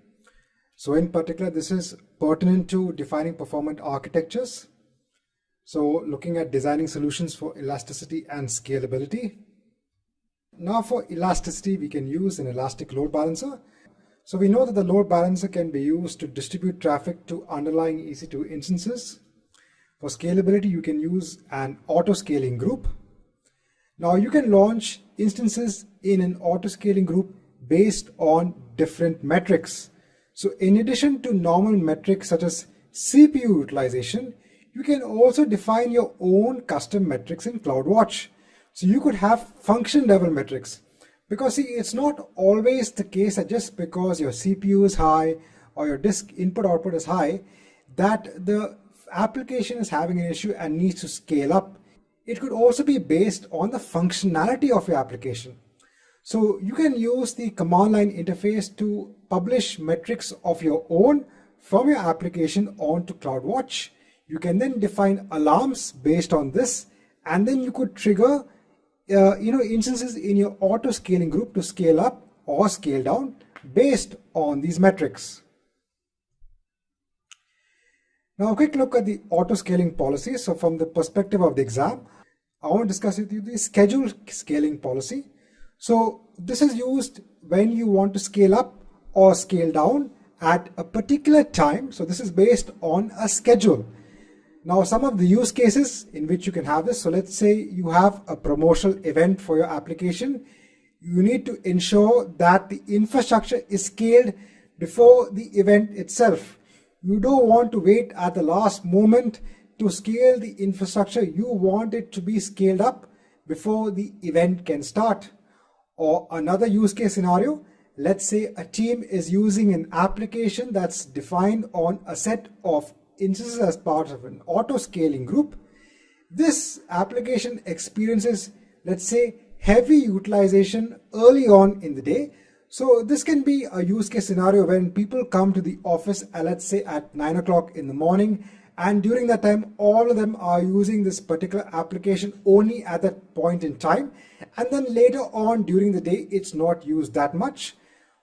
So in particular, this is pertinent to defining performant architectures. So looking at designing solutions for elasticity and scalability. Now for elasticity, we can use an elastic load balancer. So we know that the load balancer can be used to distribute traffic to underlying EC2 instances. For scalability, you can use an auto-scaling group. Now you can launch instances in an auto-scaling group based on different metrics. So in addition to normal metrics such as CPU utilization, you can also define your own custom metrics in CloudWatch. So you could have function level metrics, because see, it's not always the case that just because your CPU is high or your disk input output is high, that the application is having an issue and needs to scale up. It could also be based on the functionality of your application. So you can use the command line interface to publish metrics of your own from your application onto CloudWatch. You can then define alarms based on this, and then you could trigger instances in your auto scaling group to scale up or scale down based on these metrics. Now a quick look at the auto scaling policy. So from the perspective of the exam, I want to discuss with you the scheduled scaling policy. So this is used when you want to scale up or scale down at a particular time. So this is based on a schedule. Now some of the use cases in which you can have this. So let's say you have a promotional event for your application. You need to ensure that the infrastructure is scaled before the event itself. You don't want to wait at the last moment to scale the infrastructure. You want it to be scaled up before the event can start. Or another use case scenario, let's say a team is using an application that's defined on a set of instances as part of an auto scaling group. This application experiences, let's say, heavy utilization early on in the day. So this can be a use case scenario when people come to the office, let's say at 9 o'clock in the morning, and during that time, all of them are using this particular application only at that point in time. And then later on during the day, it's not used that much.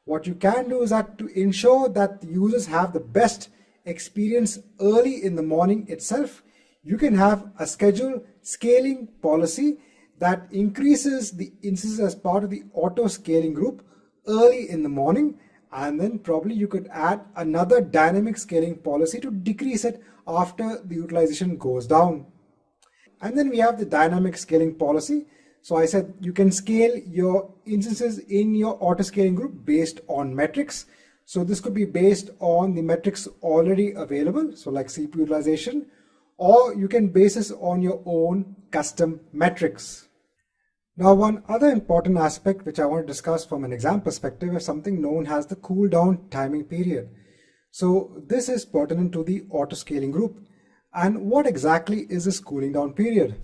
What you can do is that to ensure that the users have the best experience early in the morning itself, you can have a schedule scaling policy that increases the instances as part of the auto scaling group early in the morning, and then probably you could add another dynamic scaling policy to decrease it after the utilization goes down. And then we have the dynamic scaling policy. So I said you can scale your instances in your auto scaling group based on metrics. So this could be based on the metrics already available, so like CPU utilization, or you can base this on your own custom metrics. Now, one other important aspect which I want to discuss from an exam perspective is something known as the cooldown timing period. So this is pertinent to the auto scaling group. And what exactly is this cooling down period?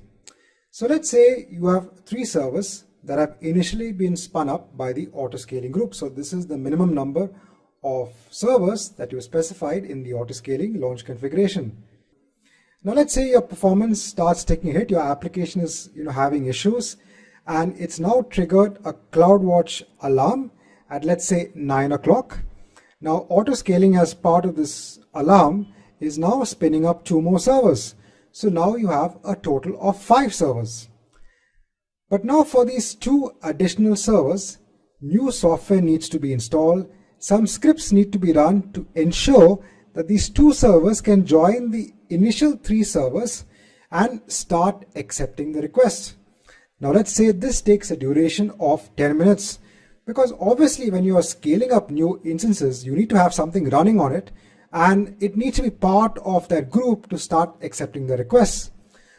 So let's say you have 3 servers that have initially been spun up by the auto scaling group. So this is the minimum number of servers that you specified in the auto scaling launch configuration. Now let's say your performance starts taking a hit, your application is having issues, and it's now triggered a CloudWatch alarm at, let's say, 9 o'clock. Now auto scaling as part of this alarm is now spinning up 2 more servers. So now you have a total of 5 servers. But now for these two additional servers, new software needs to be installed. Some scripts need to be run to ensure that these two servers can join the initial three servers and start accepting the request. Now let's say this takes a duration of 10 minutes, because obviously when you are scaling up new instances, you need to have something running on it, and it needs to be part of that group to start accepting the requests.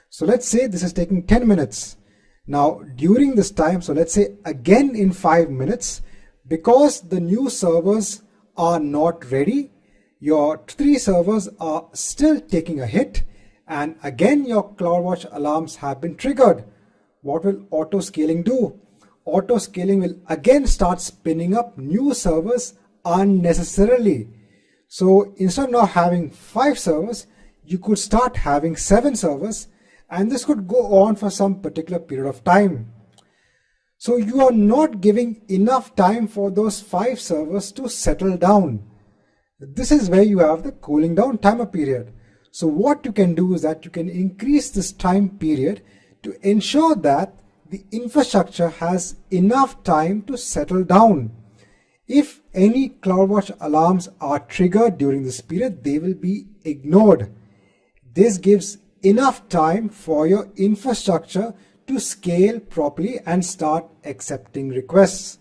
So let's say this is taking 10 minutes. Now during this time, so let's say again in 5 minutes, because the new servers are not ready, your three servers are still taking a hit, and again your CloudWatch alarms have been triggered. What will auto scaling do? Auto scaling will again start spinning up new servers unnecessarily. So instead of now having 5 servers, you could start having 7 servers, and this could go on for some particular period of time. So you are not giving enough time for those 5 servers to settle down. This is where you have the cooling down timer period. So what you can do is that you can increase this time period to ensure that the infrastructure has enough time to settle down. If any CloudWatch alarms are triggered during this period, they will be ignored. This gives enough time for your infrastructure to scale properly and start accepting requests.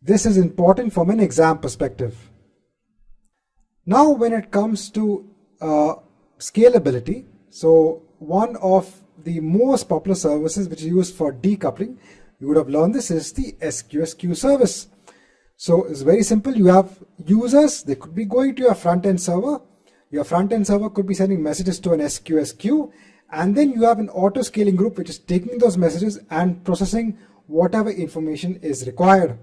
This is important from an exam perspective. Now when it comes to scalability, so one of the most popular services which is used for decoupling, you would have learned this, is the SQS queue service. So it's very simple. You have users, they could be going to your front-end server. Your front-end server could be sending messages to an SQS queue, and then you have an auto-scaling group which is taking those messages and processing whatever information is required.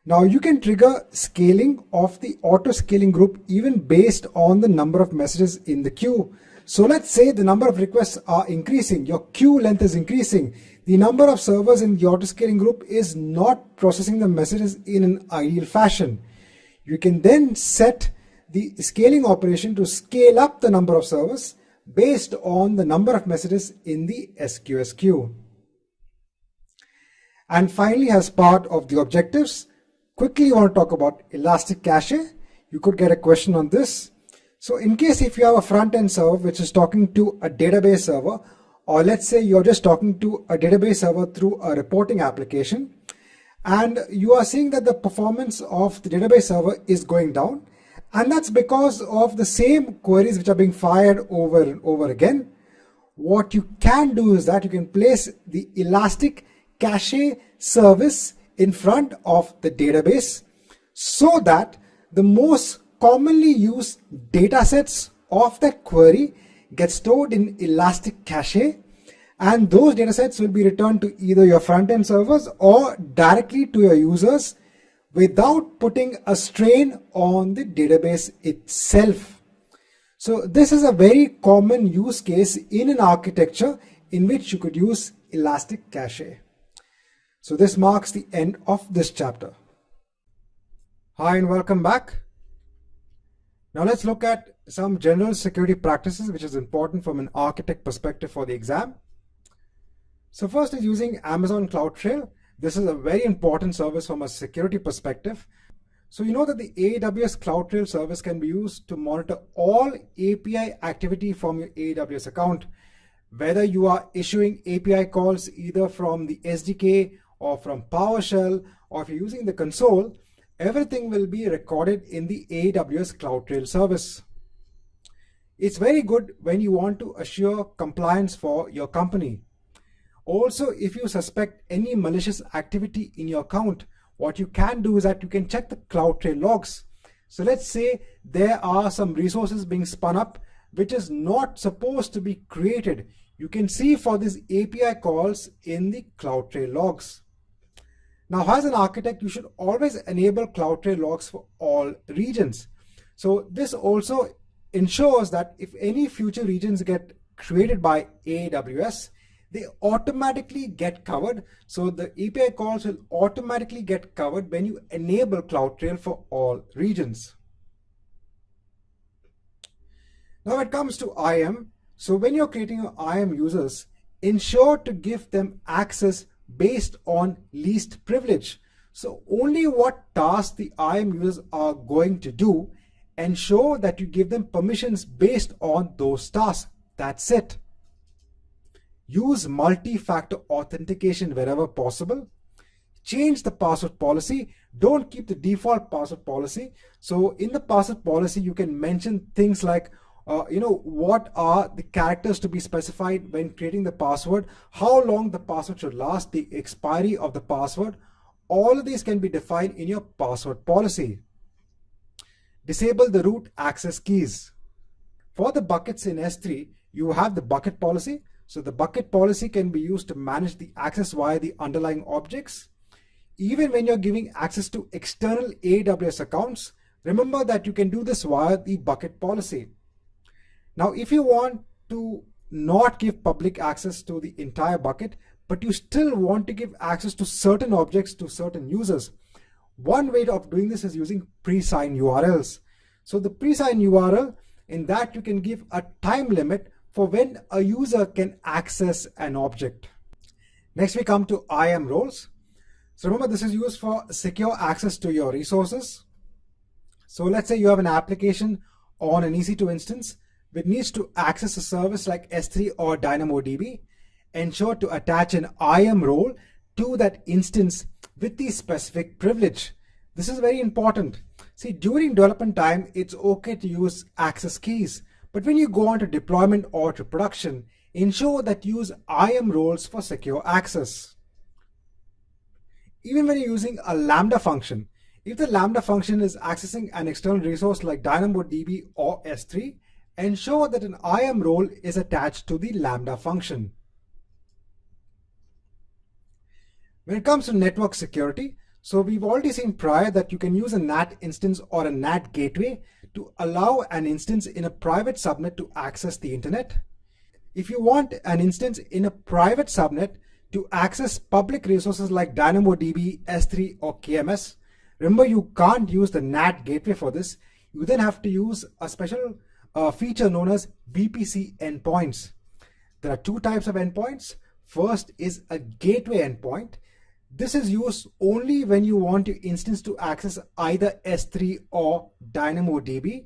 Now you can trigger scaling of the auto-scaling group even based on the number of messages in the queue. So let's say the number of requests are increasing, your queue length is increasing, the number of servers in the auto-scaling group is not processing the messages in an ideal fashion. You can then set the scaling operation to scale up the number of servers based on the number of messages in the SQS queue. And finally, as part of the objectives, quickly you want to talk about elastic cache. You could get a question on this. So in case if you have a front-end server which is talking to a database server, or let's say you're just talking to a database server through a reporting application, and you are seeing that the performance of the database server is going down, and that's because of the same queries which are being fired over and over again, what you can do is that you can place the elastic cache service in front of the database so that the most commonly used data sets of that query get stored in elastic cache, and those data sets will be returned to either your front-end servers or directly to your users without putting a strain on the database itself. So this is a very common use case in an architecture in which you could use elastic cache. So this marks the end of this chapter. Hi and welcome back. Now let's look at some general security practices which is important from an architect perspective for the exam. So first is using Amazon CloudTrail. This is a very important service from a security perspective. So you know that the AWS CloudTrail service can be used to monitor all API activity from your AWS account. Whether you are issuing API calls either from the SDK or from PowerShell, or if you're using the console, everything will be recorded in the AWS CloudTrail service. It's very good when you want to assure compliance for your company. Also, if you suspect any malicious activity in your account, what you can do is that you can check the CloudTrail logs. So let's say there are some resources being spun up which is not supposed to be created. You can see for these API calls in the CloudTrail logs. Now, as an architect, you should always enable CloudTrail logs for all regions. So this also ensures that if any future regions get created by AWS, they automatically get covered. So the API calls will automatically get covered when you enable CloudTrail for all regions. Now, when it comes to IAM, so when you're creating your IAM users, ensure to give them access based on least privilege. So only what tasks the IAM users are going to do, ensure that you give them permissions based on those tasks. That's it. Use multi-factor authentication wherever possible. Change the password policy. Don't keep the default password policy. So in the password policy, you can mention things like, what are the characters to be specified when creating the password, how long the password should last, the expiry of the password. All of these can be defined in your password policy. Disable the root access keys. For the buckets in S3, you have the bucket policy. So the bucket policy can be used to manage the access via the underlying objects. Even when you're giving access to external AWS accounts, remember that you can do this via the bucket policy. Now, if you want to not give public access to the entire bucket, but you still want to give access to certain objects to certain users, one way of doing this is using pre-signed URLs. So the pre-signed URL, in that you can give a time limit for when a user can access an object. Next, we come to IAM roles. So remember, this is used for secure access to your resources. So let's say you have an application on an EC2 instance which needs to access a service like S3 or DynamoDB. Ensure to attach an IAM role to that instance with the specific privilege. This is very important. See, during development time, it's okay to use access keys, but when you go on to deployment or to production, ensure that you use IAM roles for secure access. Even when you're using a Lambda function, if the Lambda function is accessing an external resource like DynamoDB or S3, ensure that an IAM role is attached to the Lambda function. When it comes to network security, so we've already seen prior that you can use a NAT instance or a NAT gateway to allow an instance in a private subnet to access the internet. If you want an instance in a private subnet to access public resources like DynamoDB, S3 or KMS, remember you can't use the NAT gateway for this. You then have to use a special feature known as VPC endpoints. There are two types of endpoints. First is a gateway endpoint. This is used only when you want your instance to access either S3 or DynamoDB.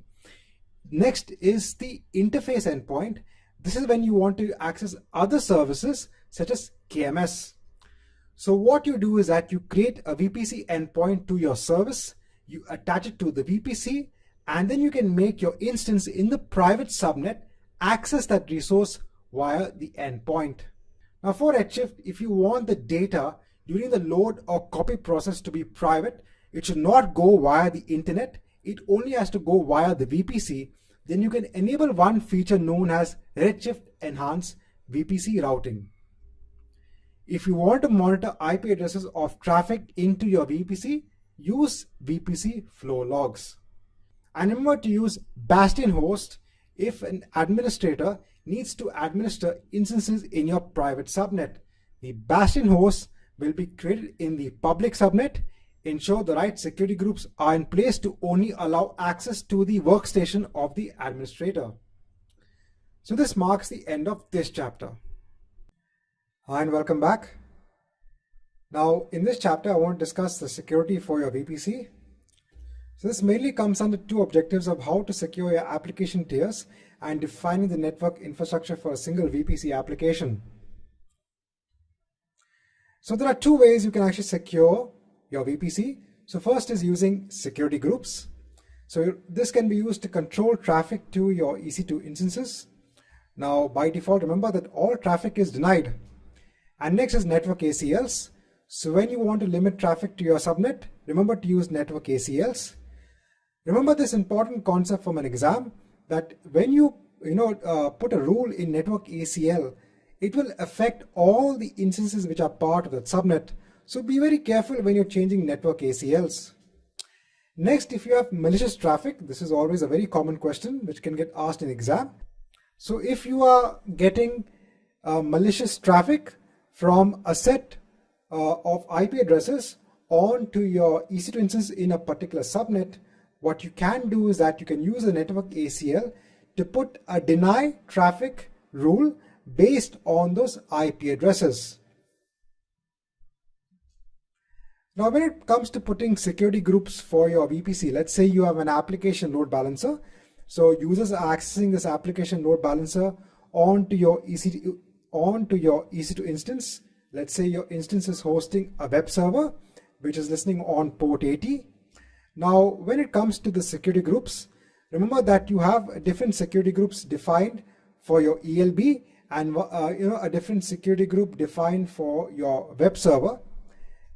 Next is the interface endpoint. This is when you want to access other services such as KMS. So what you do is that you create a VPC endpoint to your service, you attach it to the VPC, and then you can make your instance in the private subnet access that resource via the endpoint. Now for Redshift, if you want the data during the load or copy process to be private, it should not go via the internet. It only has to go via the VPC. Then you can enable one feature known as Redshift Enhanced VPC routing. If you want to monitor IP addresses of traffic into your VPC, use VPC flow logs. And remember to use Bastion host if an administrator needs to administer instances in your private subnet. The Bastion host will be created in the public subnet. Ensure the right security groups are in place to only allow access to the workstation of the administrator. So this marks the end of this chapter. Hi and welcome back. Now in this chapter, I want to discuss the security for your VPC. So this mainly comes under two objectives of how to secure your application tiers and defining the network infrastructure for a single VPC application. So there are two ways you can actually secure your VPC. So first is using security groups. So this can be used to control traffic to your EC2 instances. Now by default, remember that all traffic is denied. And next is network ACLs. So when you want to limit traffic to your subnet, remember to use network ACLs. Remember this important concept from an exam, that when you put a rule in network ACL, it will affect all the instances which are part of that subnet. So be very careful when you're changing network ACLs. Next, if you have malicious traffic, this is always a very common question which can get asked in exam. So if you are getting malicious traffic from a set of IP addresses onto your EC2 instance in a particular subnet, what you can do is that you can use the network ACL to put a deny traffic rule based on those IP addresses. Now, when it comes to putting security groups for your VPC, let's say you have an application load balancer. So users are accessing this application load balancer onto your EC2 instance. Let's say your instance is hosting a web server, which is listening on port 80. Now, when it comes to the security groups, remember that you have different security groups defined for your ELB and a different security group defined for your web server.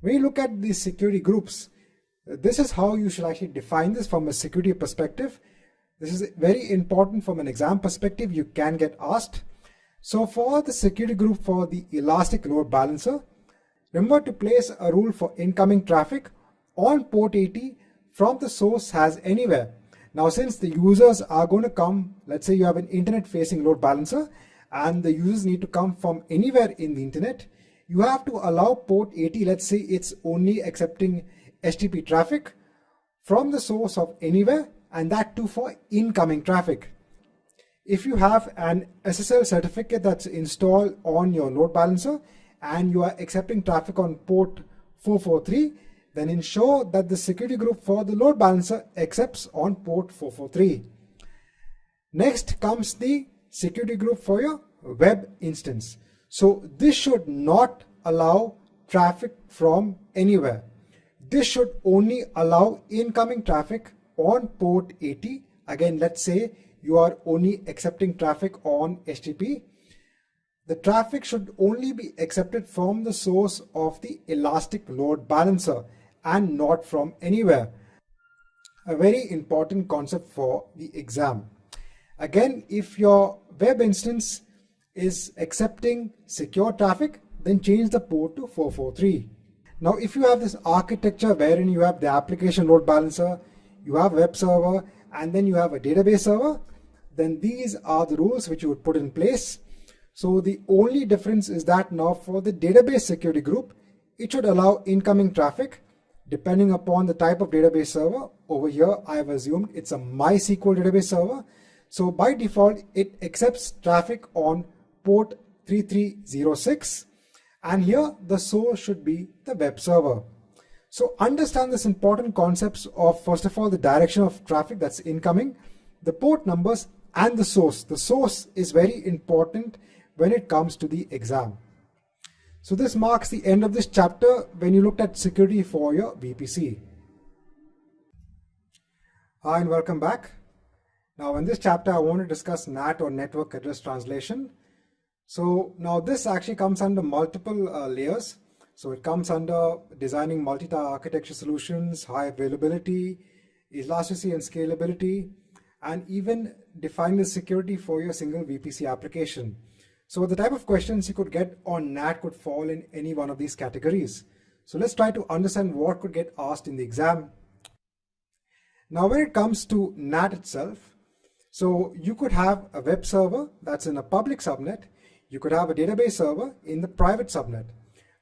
When you look at these security groups, this is how you should actually define this from a security perspective. This is very important from an exam perspective. You can get asked. So for the security group for the elastic load balancer, remember to place a rule for incoming traffic on port 80 from the source has anywhere. Now, since the users are going to come, let's say you have an internet facing load balancer and the users need to come from anywhere in the internet, you have to allow port 80, let's say it's only accepting HTTP traffic from the source of anywhere, and that too for incoming traffic. If you have an SSL certificate that's installed on your load balancer and you are accepting traffic on port 443, then ensure that the security group for the load balancer accepts on port 443. Next comes the security group for your web instance. So this should not allow traffic from anywhere. This should only allow incoming traffic on port 80. Again, let's say you are only accepting traffic on HTTP. The traffic should only be accepted from the source of the elastic load balancer and not from anywhere. A very important concept for the exam. Again, if your web instance is accepting secure traffic, then change the port to 443. Now, if you have this architecture wherein you have the application load balancer, you have web server, and then you have a database server, then these are the rules which you would put in place. So the only difference is that now for the database security group, it should allow incoming traffic depending upon the type of database server. Over here, I have assumed it's a MySQL database server. So by default, it accepts traffic on port 3306, and here the source should be the web server. So understand this important concepts of, first of all, the direction of traffic that's incoming, the port numbers, and the source. The source is very important when it comes to the exam. So this marks the end of this chapter when you looked at security for your VPC. Hi and welcome back. Now in this chapter, I want to discuss NAT or network address translation. So now this actually comes under multiple layers. So it comes under designing multi-tier architecture solutions, high availability, elasticity and scalability, and even defining the security for your single VPC application. So the type of questions you could get on NAT could fall in any one of these categories. So let's try to understand what could get asked in the exam. Now when it comes to NAT itself, so you could have a web server that's in a public subnet. You could have a database server in the private subnet.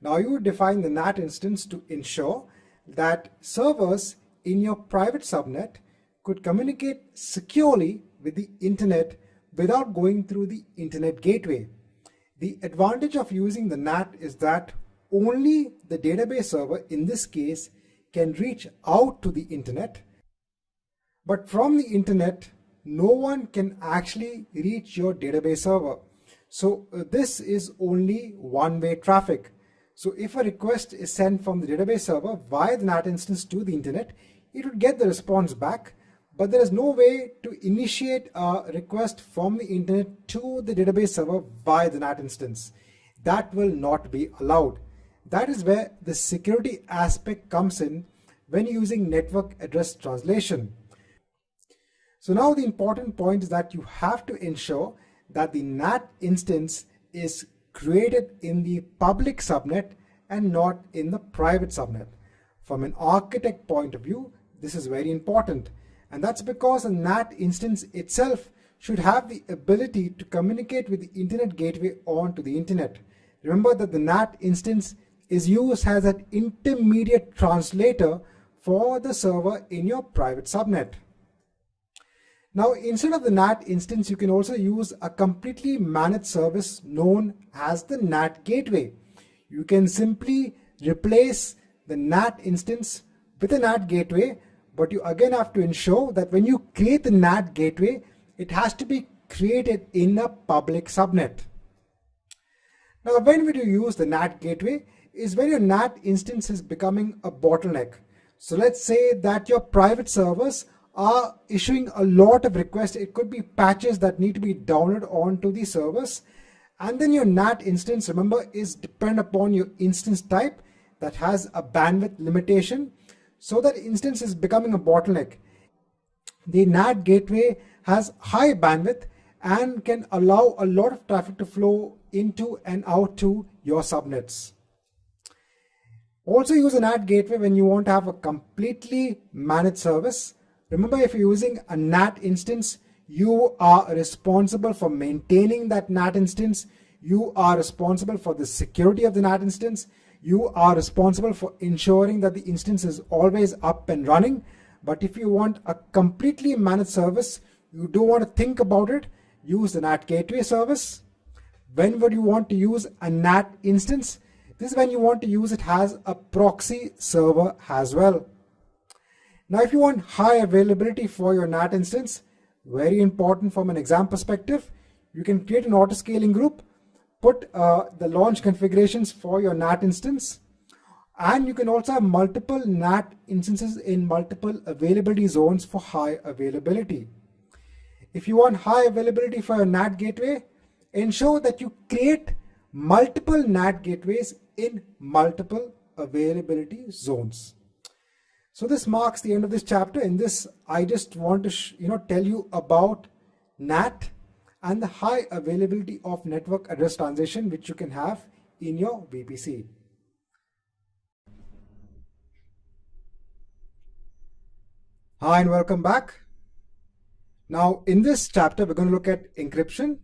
Now you would define the NAT instance to ensure that servers in your private subnet could communicate securely with the internet without going through the internet gateway. The advantage of using the NAT is that only the database server in this case can reach out to the internet, but from the internet no one can actually reach your database server. So this is only one-way traffic. So if a request is sent from the database server via the NAT instance to the internet, it would get the response back, but there is no way to initiate a request from the internet to the database server via the NAT instance. That will not be allowed. That is where the security aspect comes in when using network address translation. So now the important point is that you have to ensure that the NAT instance is created in the public subnet and not in the private subnet. From an architect point of view, this is very important. And that's because a NAT instance itself should have the ability to communicate with the internet gateway onto the internet. Remember that the NAT instance is used as an intermediate translator for the server in your private subnet. Now, instead of the NAT instance, you can also use a completely managed service known as the NAT gateway. You can simply replace the NAT instance with a NAT gateway, but you again have to ensure that when you create the NAT gateway, it has to be created in a public subnet. Now, when would you use the NAT gateway is when your NAT instance is becoming a bottleneck. So let's say that your private servers are issuing a lot of requests. It could be patches that need to be downloaded onto the servers. And then your NAT instance, remember, is dependent upon your instance type that has a bandwidth limitation. So that instance is becoming a bottleneck. The NAT gateway has high bandwidth and can allow a lot of traffic to flow into and out to your subnets. Also use a NAT gateway when you want to have a completely managed service. Remember, if you're using a NAT instance, you are responsible for maintaining that NAT instance. You are responsible for the security of the NAT instance. You are responsible for ensuring that the instance is always up and running. But if you want a completely managed service, you don't want to think about it, use the NAT gateway service. When would you want to use a NAT instance? This is when you want to use it as a proxy server as well. Now, if you want high availability for your NAT instance, very important from an exam perspective, you can create an auto-scaling group, put the launch configurations for your NAT instance, and you can also have multiple NAT instances in multiple availability zones for high availability. If you want high availability for your NAT gateway, ensure that you create multiple NAT gateways in multiple availability zones. So this marks the end of this chapter. In this, I just want to tell you about NAT and the high availability of network address translation which you can have in your VPC. Hi and welcome back. Now in this chapter, we're going to look at encryption.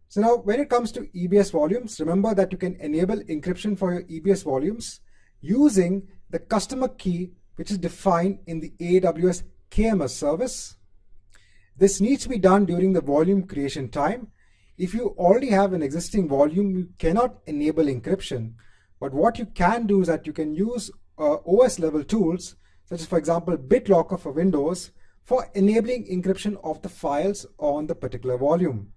So now when it comes to EBS volumes, remember that you can enable encryption for your EBS volumes using the customer key which is defined in the AWS KMS service. This needs to be done during the volume creation time. If you already have an existing volume, you cannot enable encryption. But what you can do is that you can use OS level tools, such as for example BitLocker for Windows, for enabling encryption of the files on the particular volume.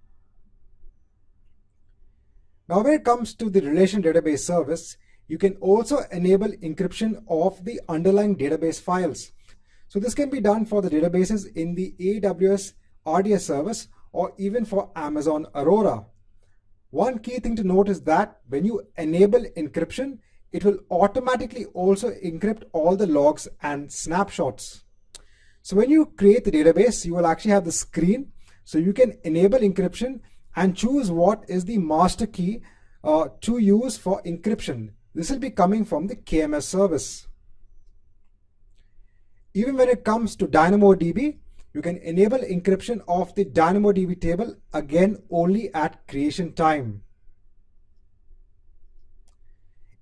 Now when it comes to the relation database service, you can also enable encryption of the underlying database files. So this can be done for the databases in the AWS RDS service or even for Amazon Aurora. One key thing to note is that when you enable encryption, it will automatically also encrypt all the logs and snapshots. So when you create the database, you will actually have the screen. So you can enable encryption and choose what is the master key to use for encryption. This will be coming from the KMS service. Even when it comes to DynamoDB, you can enable encryption of the DynamoDB table, again only at creation time.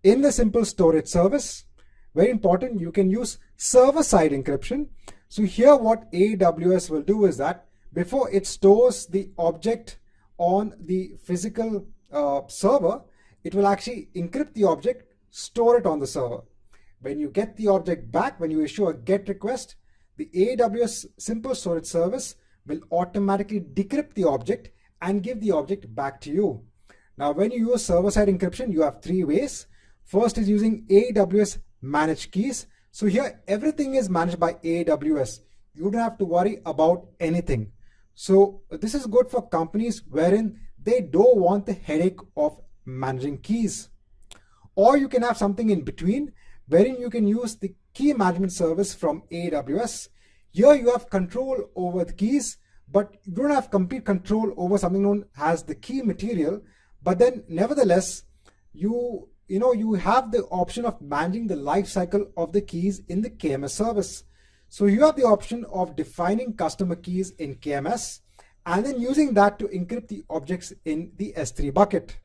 In the simple storage service, very important, you can use server-side encryption. So here what AWS will do is that before it stores the object on the physical server, it will actually encrypt the object, store it on the server. When you get the object back, when you issue a GET request, the AWS simple storage service will automatically decrypt the object and give the object back to you. Now, when you use server-side encryption, you have three ways. First is using AWS managed keys. So here everything is managed by AWS. You don't have to worry about anything. So this is good for companies wherein they don't want the headache of managing keys. Or you can have something in between wherein you can use the key management service from AWS. Here you have control over the keys, but you don't have complete control over something known as the key material. But then nevertheless, you have the option of managing the life cycle of the keys in the KMS service. So you have the option of defining customer keys in KMS and then using that to encrypt the objects in the S3 bucket.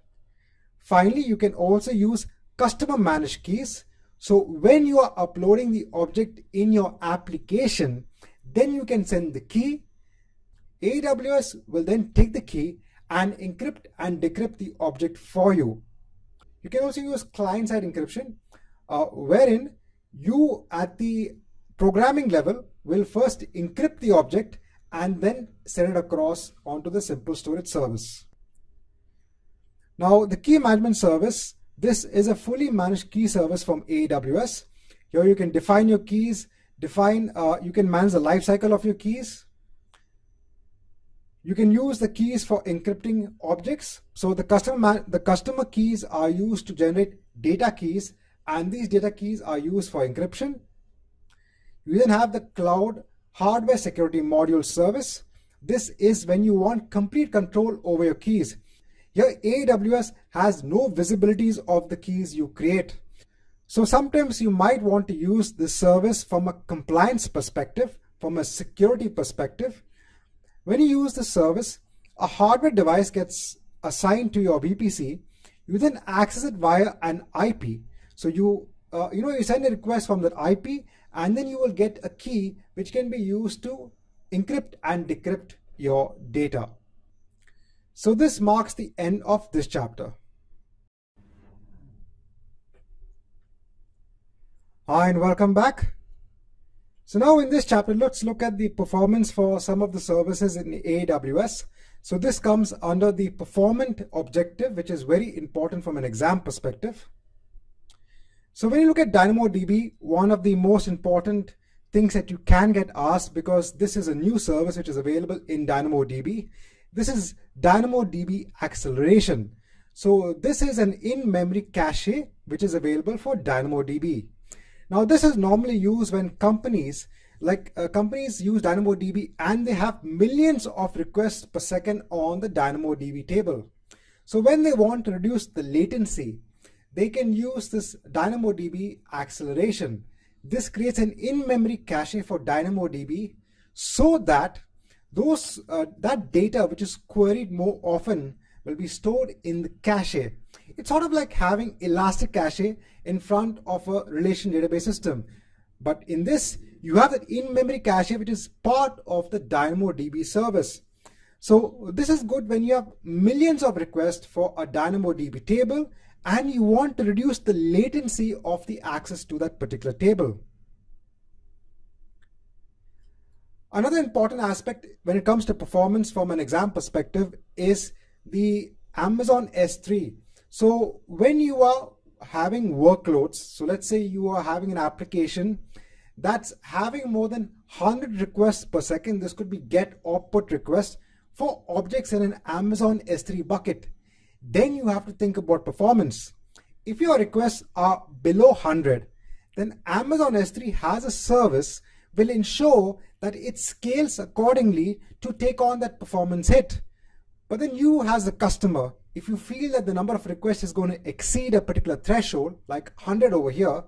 Finally, you can also use customer managed keys. So when you are uploading the object in your application, Then you can send the key. AWS will then take the key and encrypt and decrypt the object for you. You can also use client-side encryption, wherein you at the programming level will first encrypt the object and then send it across onto the simple storage service. Now, the key management service, this is a fully managed key service from AWS. Here you can define your keys, you can manage the life cycle of your keys. You can use the keys for encrypting objects. So the customer keys are used to generate data keys, and these data keys are used for encryption. You then have the cloud hardware security module service. This is when you want complete control over your keys. Here AWS has no visibilities of the keys you create. So sometimes you might want to use this service from a compliance perspective, from a security perspective. When you use the service, a hardware device gets assigned to your VPC. You then access it via an IP. So you send a request from that IP, and then you will get a key which can be used to encrypt and decrypt your data. So this marks the end of this chapter. Hi and welcome back. So now in this chapter, let's look at the performance for some of the services in AWS. So this comes under the performant objective, which is very important from an exam perspective. So when you look at DynamoDB, one of the most important things that you can get asked, because this is a new service which is available in DynamoDB, this is DynamoDB acceleration. So this is an in-memory cache which is available for DynamoDB. Now this is normally used when companies use DynamoDB and they have millions of requests per second on the DynamoDB table. So when they want to reduce the latency, they can use this DynamoDB acceleration. This creates an in-memory cache for DynamoDB so that that data which is queried more often will be stored in the cache. It's sort of like having elastic cache in front of a relational database system. But in this, you have that in-memory cache which is part of the DynamoDB service. So this is good when you have millions of requests for a DynamoDB table and you want to reduce the latency of the access to that particular table. Another important aspect when it comes to performance from an exam perspective is the Amazon S3. So when you are having workloads, so let's say you are having an application that's having more than 100 requests per second, this could be get or put requests for objects in an Amazon S3 bucket, then you have to think about performance. If your requests are below 100, then Amazon S3 has a service will ensure that it scales accordingly to take on that performance hit. But then you as a customer, if you feel that the number of requests is going to exceed a particular threshold, like 100 over here,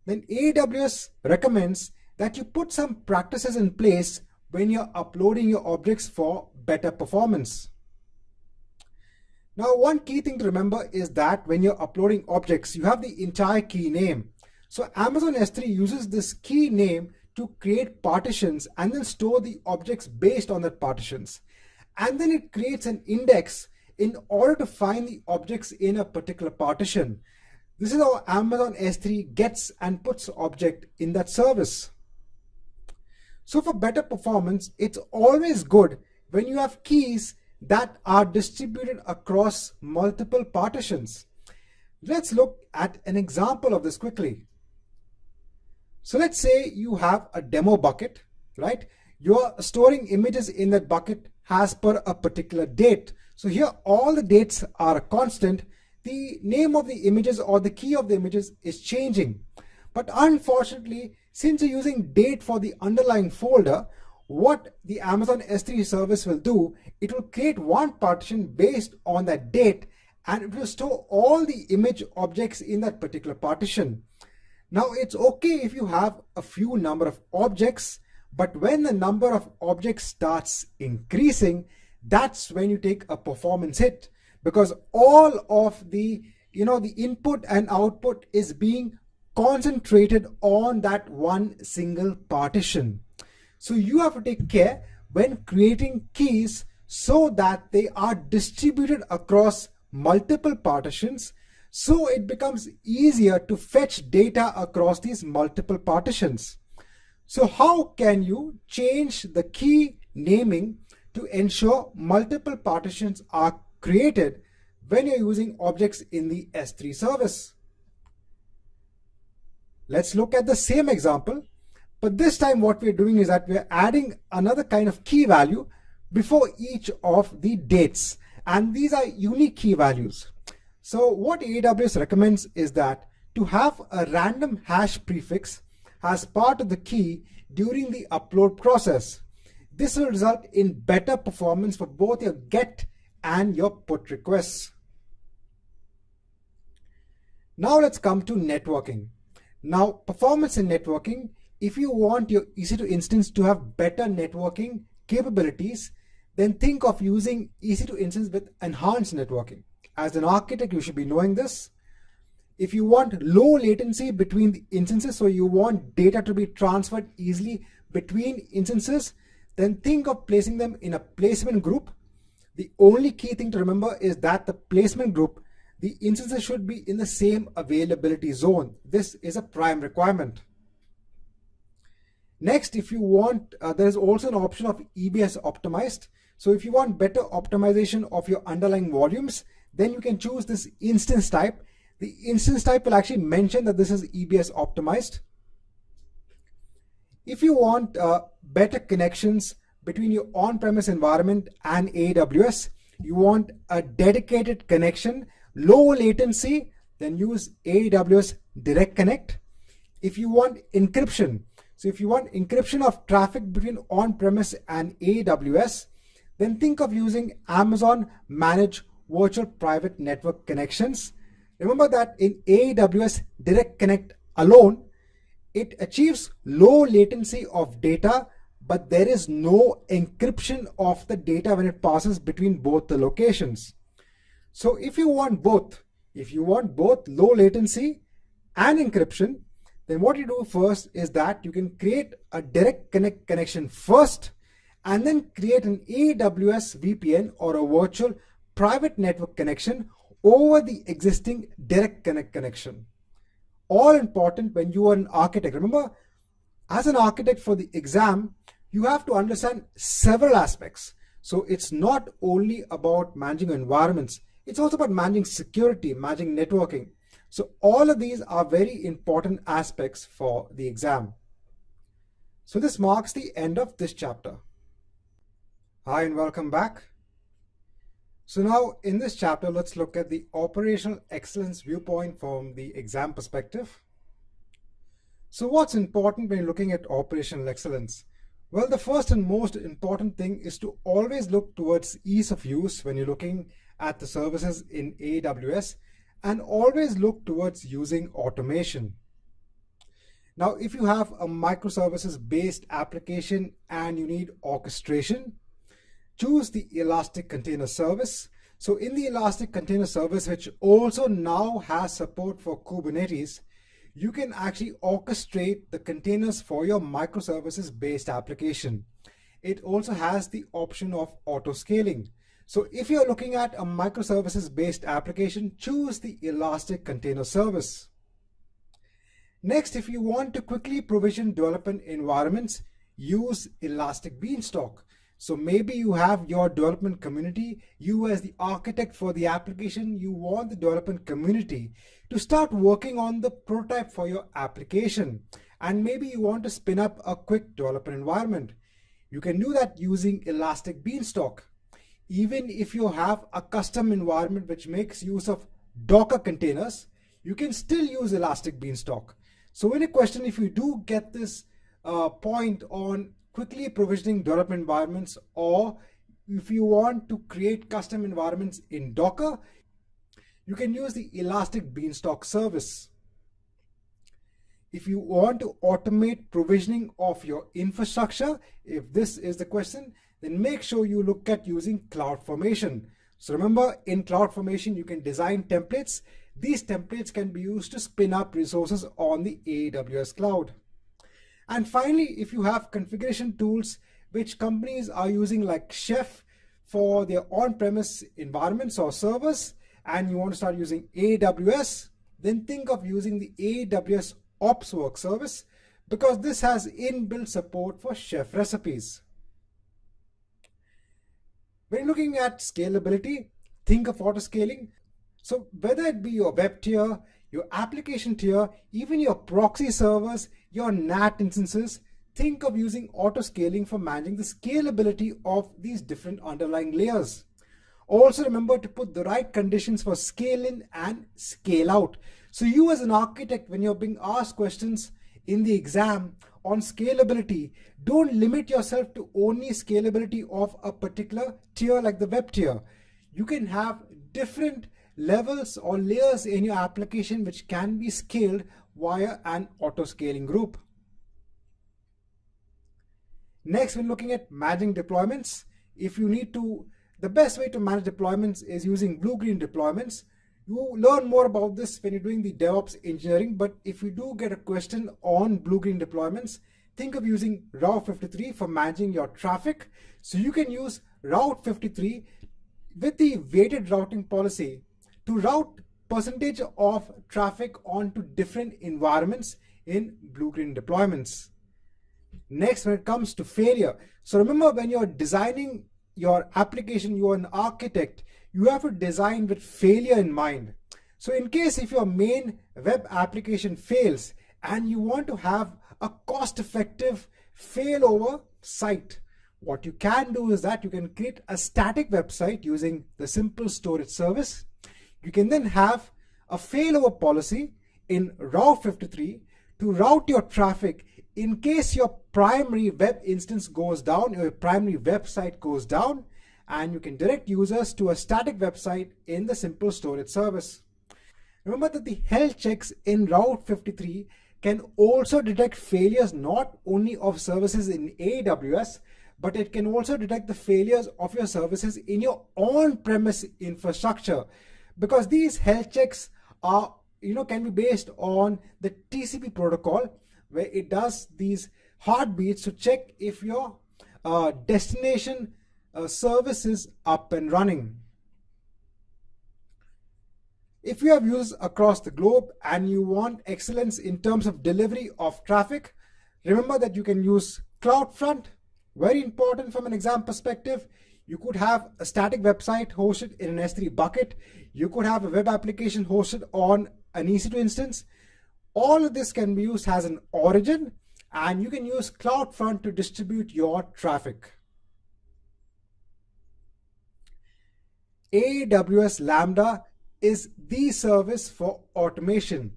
then AWS recommends that you put some practices in place when you're uploading your objects for better performance. Now, one key thing to remember is that when you're uploading objects, you have the entire key name. So Amazon S3 uses this key name to create partitions and then store the objects based on that partitions. And then it creates an index in order to find the objects in a particular partition. This is how Amazon S3 gets and puts object in that service. So for better performance, it's always good when you have keys that are distributed across multiple partitions. Let's look at an example of this quickly. So let's say you have a demo bucket, right? You're storing images in that bucket as per a particular date. So here all the dates are a constant. The name of the images or the key of the images is changing. But unfortunately, since you're using date for the underlying folder, what the Amazon S3 service will do, it will create one partition based on that date and it will store all the image objects in that particular partition. Now it's okay if you have a few number of objects, but when the number of objects starts increasing, that's when you take a performance hit, because all of the input and output is being concentrated on that one single partition. So you have to take care when creating keys so that they are distributed across multiple partitions, so it becomes easier to fetch data across these multiple partitions. So how can you change the key naming to ensure multiple partitions are created when you're using objects in the S3 service? Let's look at the same example, but this time what we're doing is that we're adding another kind of key value before each of the dates, and these are unique key values. So what AWS recommends is that to have a random hash prefix as part of the key during the upload process. This will result in better performance for both your GET and your PUT requests. Now let's come to networking. Now, performance in networking, if you want your EC2 instance to have better networking capabilities, then think of using EC2 instance with enhanced networking. As an architect, you should be knowing this. If you want low latency between the instances, so you want data to be transferred easily between instances, then think of placing them in a placement group. The only key thing to remember is that the placement group, the instances should be in the same availability zone. This is a prime requirement. Next, if you want, there is also an option of EBS optimized. So if you want better optimization of your underlying volumes, then you can choose this instance type. The instance type will actually mention that this is EBS optimized. If you want better connections between your on-premise environment and AWS, you want a dedicated connection, low latency, then use AWS Direct Connect. If you want encryption, so if you want encryption of traffic between on-premise and AWS, then think of using Amazon Managed Virtual Private Network Connections. Remember that in AWS Direct Connect alone, it achieves low latency of data, but there is no encryption of the data when it passes between both the locations. So if you want both low latency and encryption, then what you do first is that you can create a direct connect connection first, and then create an AWS VPN or a virtual private network connection over the existing direct connect connection. All important when you are an architect. Remember, as an architect for the exam, you have to understand several aspects. So it's not only about managing environments, it's also about managing security, managing networking. So all of these are very important aspects for the exam. So this marks the end of this chapter. Hi and welcome back. So now in this chapter, let's look at the operational excellence viewpoint from the exam perspective. So what's important when you're looking at operational excellence? Well, the first and most important thing is to always look towards ease of use when you're looking at the services in AWS, and always look towards using automation. Now, if you have a microservices based application and you need orchestration, choose the Elastic Container Service. So in the Elastic Container Service, which also now has support for Kubernetes, you can actually orchestrate the containers for your microservices based application. It also has the option of auto scaling. So if you're looking at a microservices based application, choose the Elastic Container Service. Next, if you want to quickly provision development environments, use Elastic Beanstalk. So maybe you have your development community, you as the architect for the application, you want the development community to start working on the prototype for your application. And maybe you want to spin up a quick development environment. You can do that using Elastic Beanstalk. Even if you have a custom environment which makes use of Docker containers, you can still use Elastic Beanstalk. So in a question, if you do get this point on quickly provisioning development environments, or if you want to create custom environments in Docker, you can use the Elastic Beanstalk service. If you want to automate provisioning of your infrastructure, if this is the question, then make sure you look at using CloudFormation. So remember, in CloudFormation, you can design templates. These templates can be used to spin up resources on the AWS cloud. And finally, if you have configuration tools which companies are using like Chef for their on-premise environments or servers, and you want to start using AWS, then think of using the AWS OpsWorks service, because this has inbuilt support for Chef recipes. When looking at scalability, think of autoscaling. So whether it be your web tier, your application tier, even your proxy servers, your NAT instances, think of using autoscaling for managing the scalability of these different underlying layers. Also remember to put the right conditions for scale in and scale out. So you as an architect, when you're being asked questions in the exam on scalability, don't limit yourself to only scalability of a particular tier like the web tier. You can have different levels or layers in your application which can be scaled via an auto-scaling group. Next, when looking at managing deployments, the best way to manage deployments is using blue-green deployments. You learn more about this when you're doing the DevOps engineering, but if you do get a question on blue-green deployments, think of using Route 53 for managing your traffic. So you can use Route 53 with the weighted routing policy to route percentage of traffic onto different environments in blue-green deployments. Next, when it comes to failure, so remember when you're designing your application, you're an architect, you have to design with failure in mind. So in case if your main web application fails and you want to have a cost-effective failover site, what you can do is that you can create a static website using the simple storage service. You can then have a failover policy in Route 53 to route your traffic in case your primary web instance goes down, your primary website goes down, and you can direct users to a static website in the simple storage service. Remember that the health checks in Route 53 can also detect failures not only of services in AWS, but it can also detect the failures of your services in your on-premise infrastructure, because these health checks are, can be based on the TCP protocol, where it does these heartbeats to check if your destination service is up and running. If you have users across the globe and you want excellence in terms of delivery of traffic, remember that you can use CloudFront. Very important from an exam perspective. You could have a static website hosted in an S3 bucket. You could have a web application hosted on an EC2 instance. All of this can be used as an origin, and you can use CloudFront to distribute your traffic. AWS Lambda is the service for automation.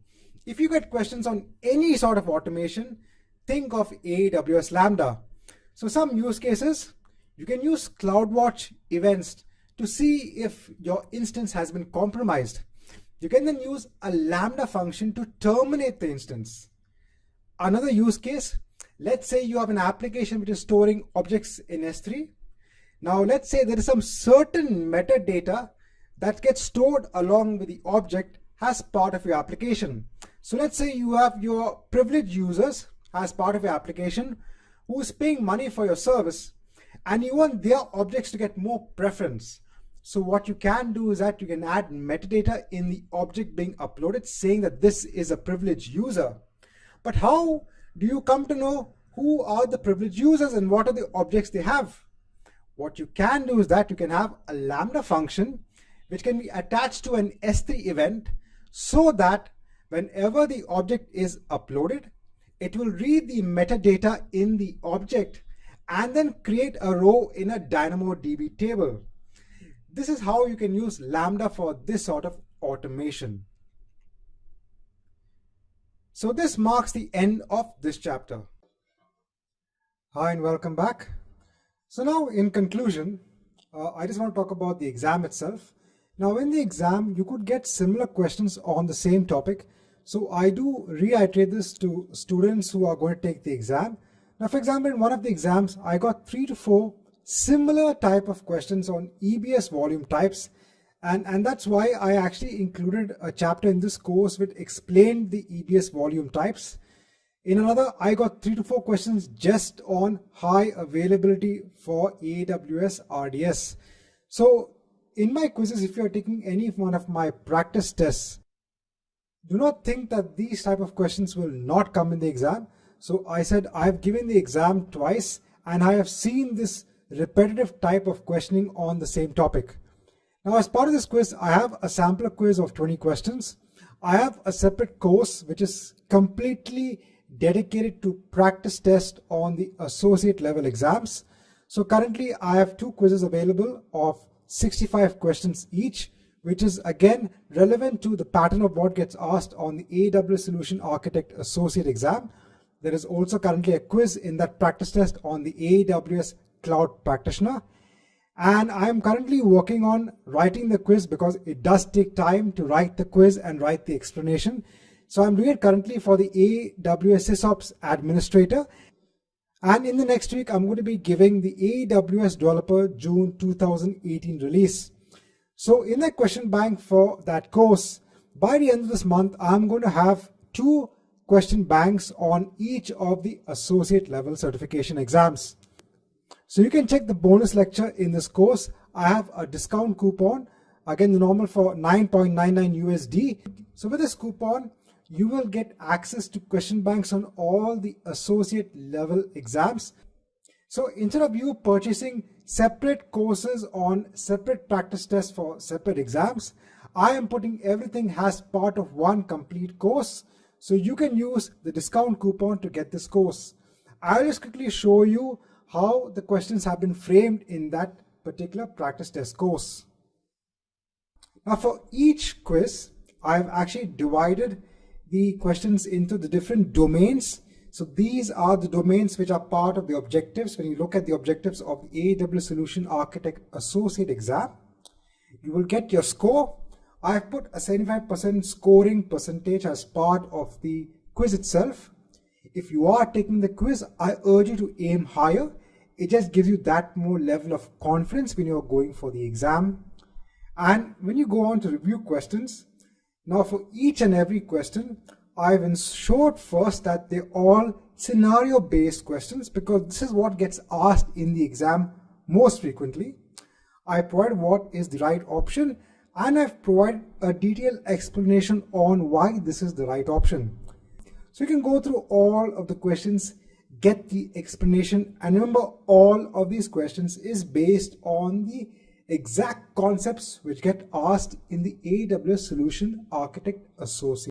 If you get questions on any sort of automation, think of AWS Lambda. So some use cases, you can use CloudWatch events to see if your instance has been compromised. You can then use a Lambda function to terminate the instance. Another use case, let's say you have an application which is storing objects in S3. Now let's say there is some certain metadata that gets stored along with the object as part of your application. So let's say you have your privileged users as part of your application who is paying money for your service, and you want their objects to get more preference. So what you can do is that you can add metadata in the object being uploaded saying that this is a privileged user. But how do you come to know who are the privileged users and what are the objects they have? What you can do is that you can have a Lambda function which can be attached to an S3 event so that whenever the object is uploaded, it will read the metadata in the object and then create a row in a DynamoDB table. This is how you can use Lambda for this sort of automation. So this marks the end of this chapter. Hi and welcome back. So now in conclusion, I just want to talk about the exam itself. Now in the exam, you could get similar questions on the same topic. So I do reiterate this to students who are going to take the exam. Now, for example, in one of the exams, I got 3 to 4 similar type of questions on EBS volume types. And that's why I actually included a chapter in this course which explained the EBS volume types. In another, I got 3 to 4 questions just on high availability for AWS RDS. So in my quizzes, if you're taking any one of my practice tests, do not think that these type of questions will not come in the exam. So I said I've given the exam twice and I have seen this repetitive type of questioning on the same topic. Now, as part of this quiz, I have a sampler quiz of 20 questions. I have a separate course which is completely dedicated to practice test on the associate level exams. So currently I have 2 quizzes available of 65 questions each, which is again relevant to the pattern of what gets asked on the AWS Solution Architect Associate exam. There is also currently a quiz in that practice test on the AWS Cloud Practitioner. And I'm currently working on writing the quiz because it does take time to write the quiz and write the explanation. So I'm doing it currently for the AWS SysOps Administrator. And in the next week, I'm going to be giving the AWS Developer June 2018 release. So in that question bank for that course, by the end of this month, I'm going to have 2 question banks on each of the associate level certification exams. So you can check the bonus lecture in this course. I have a discount coupon, again the normal for 9.99 USD. So with this coupon, you will get access to question banks on all the associate level exams. So instead of you purchasing separate courses on separate practice tests for separate exams, I am putting everything as part of one complete course. So you can use the discount coupon to get this course. I'll just quickly show you how the questions have been framed in that particular practice test course. Now for each quiz, I've actually divided the questions into the different domains. So these are the domains which are part of the objectives. When you look at the objectives of the AWS Solution Architect Associate exam, you will get your score. I've put a 75% scoring percentage as part of the quiz itself. If you are taking the quiz, I urge you to aim higher. It just gives you that more level of confidence when you're going for the exam. And when you go on to review questions, now for each and every question, I've ensured first that they're all scenario-based questions because this is what gets asked in the exam most frequently. I provide what is the right option and I've provided a detailed explanation on why this is the right option. So you can go through all of the questions, get the explanation, and remember all of these questions is based on the exact concepts which get asked in the AWS Solution Architect Associate.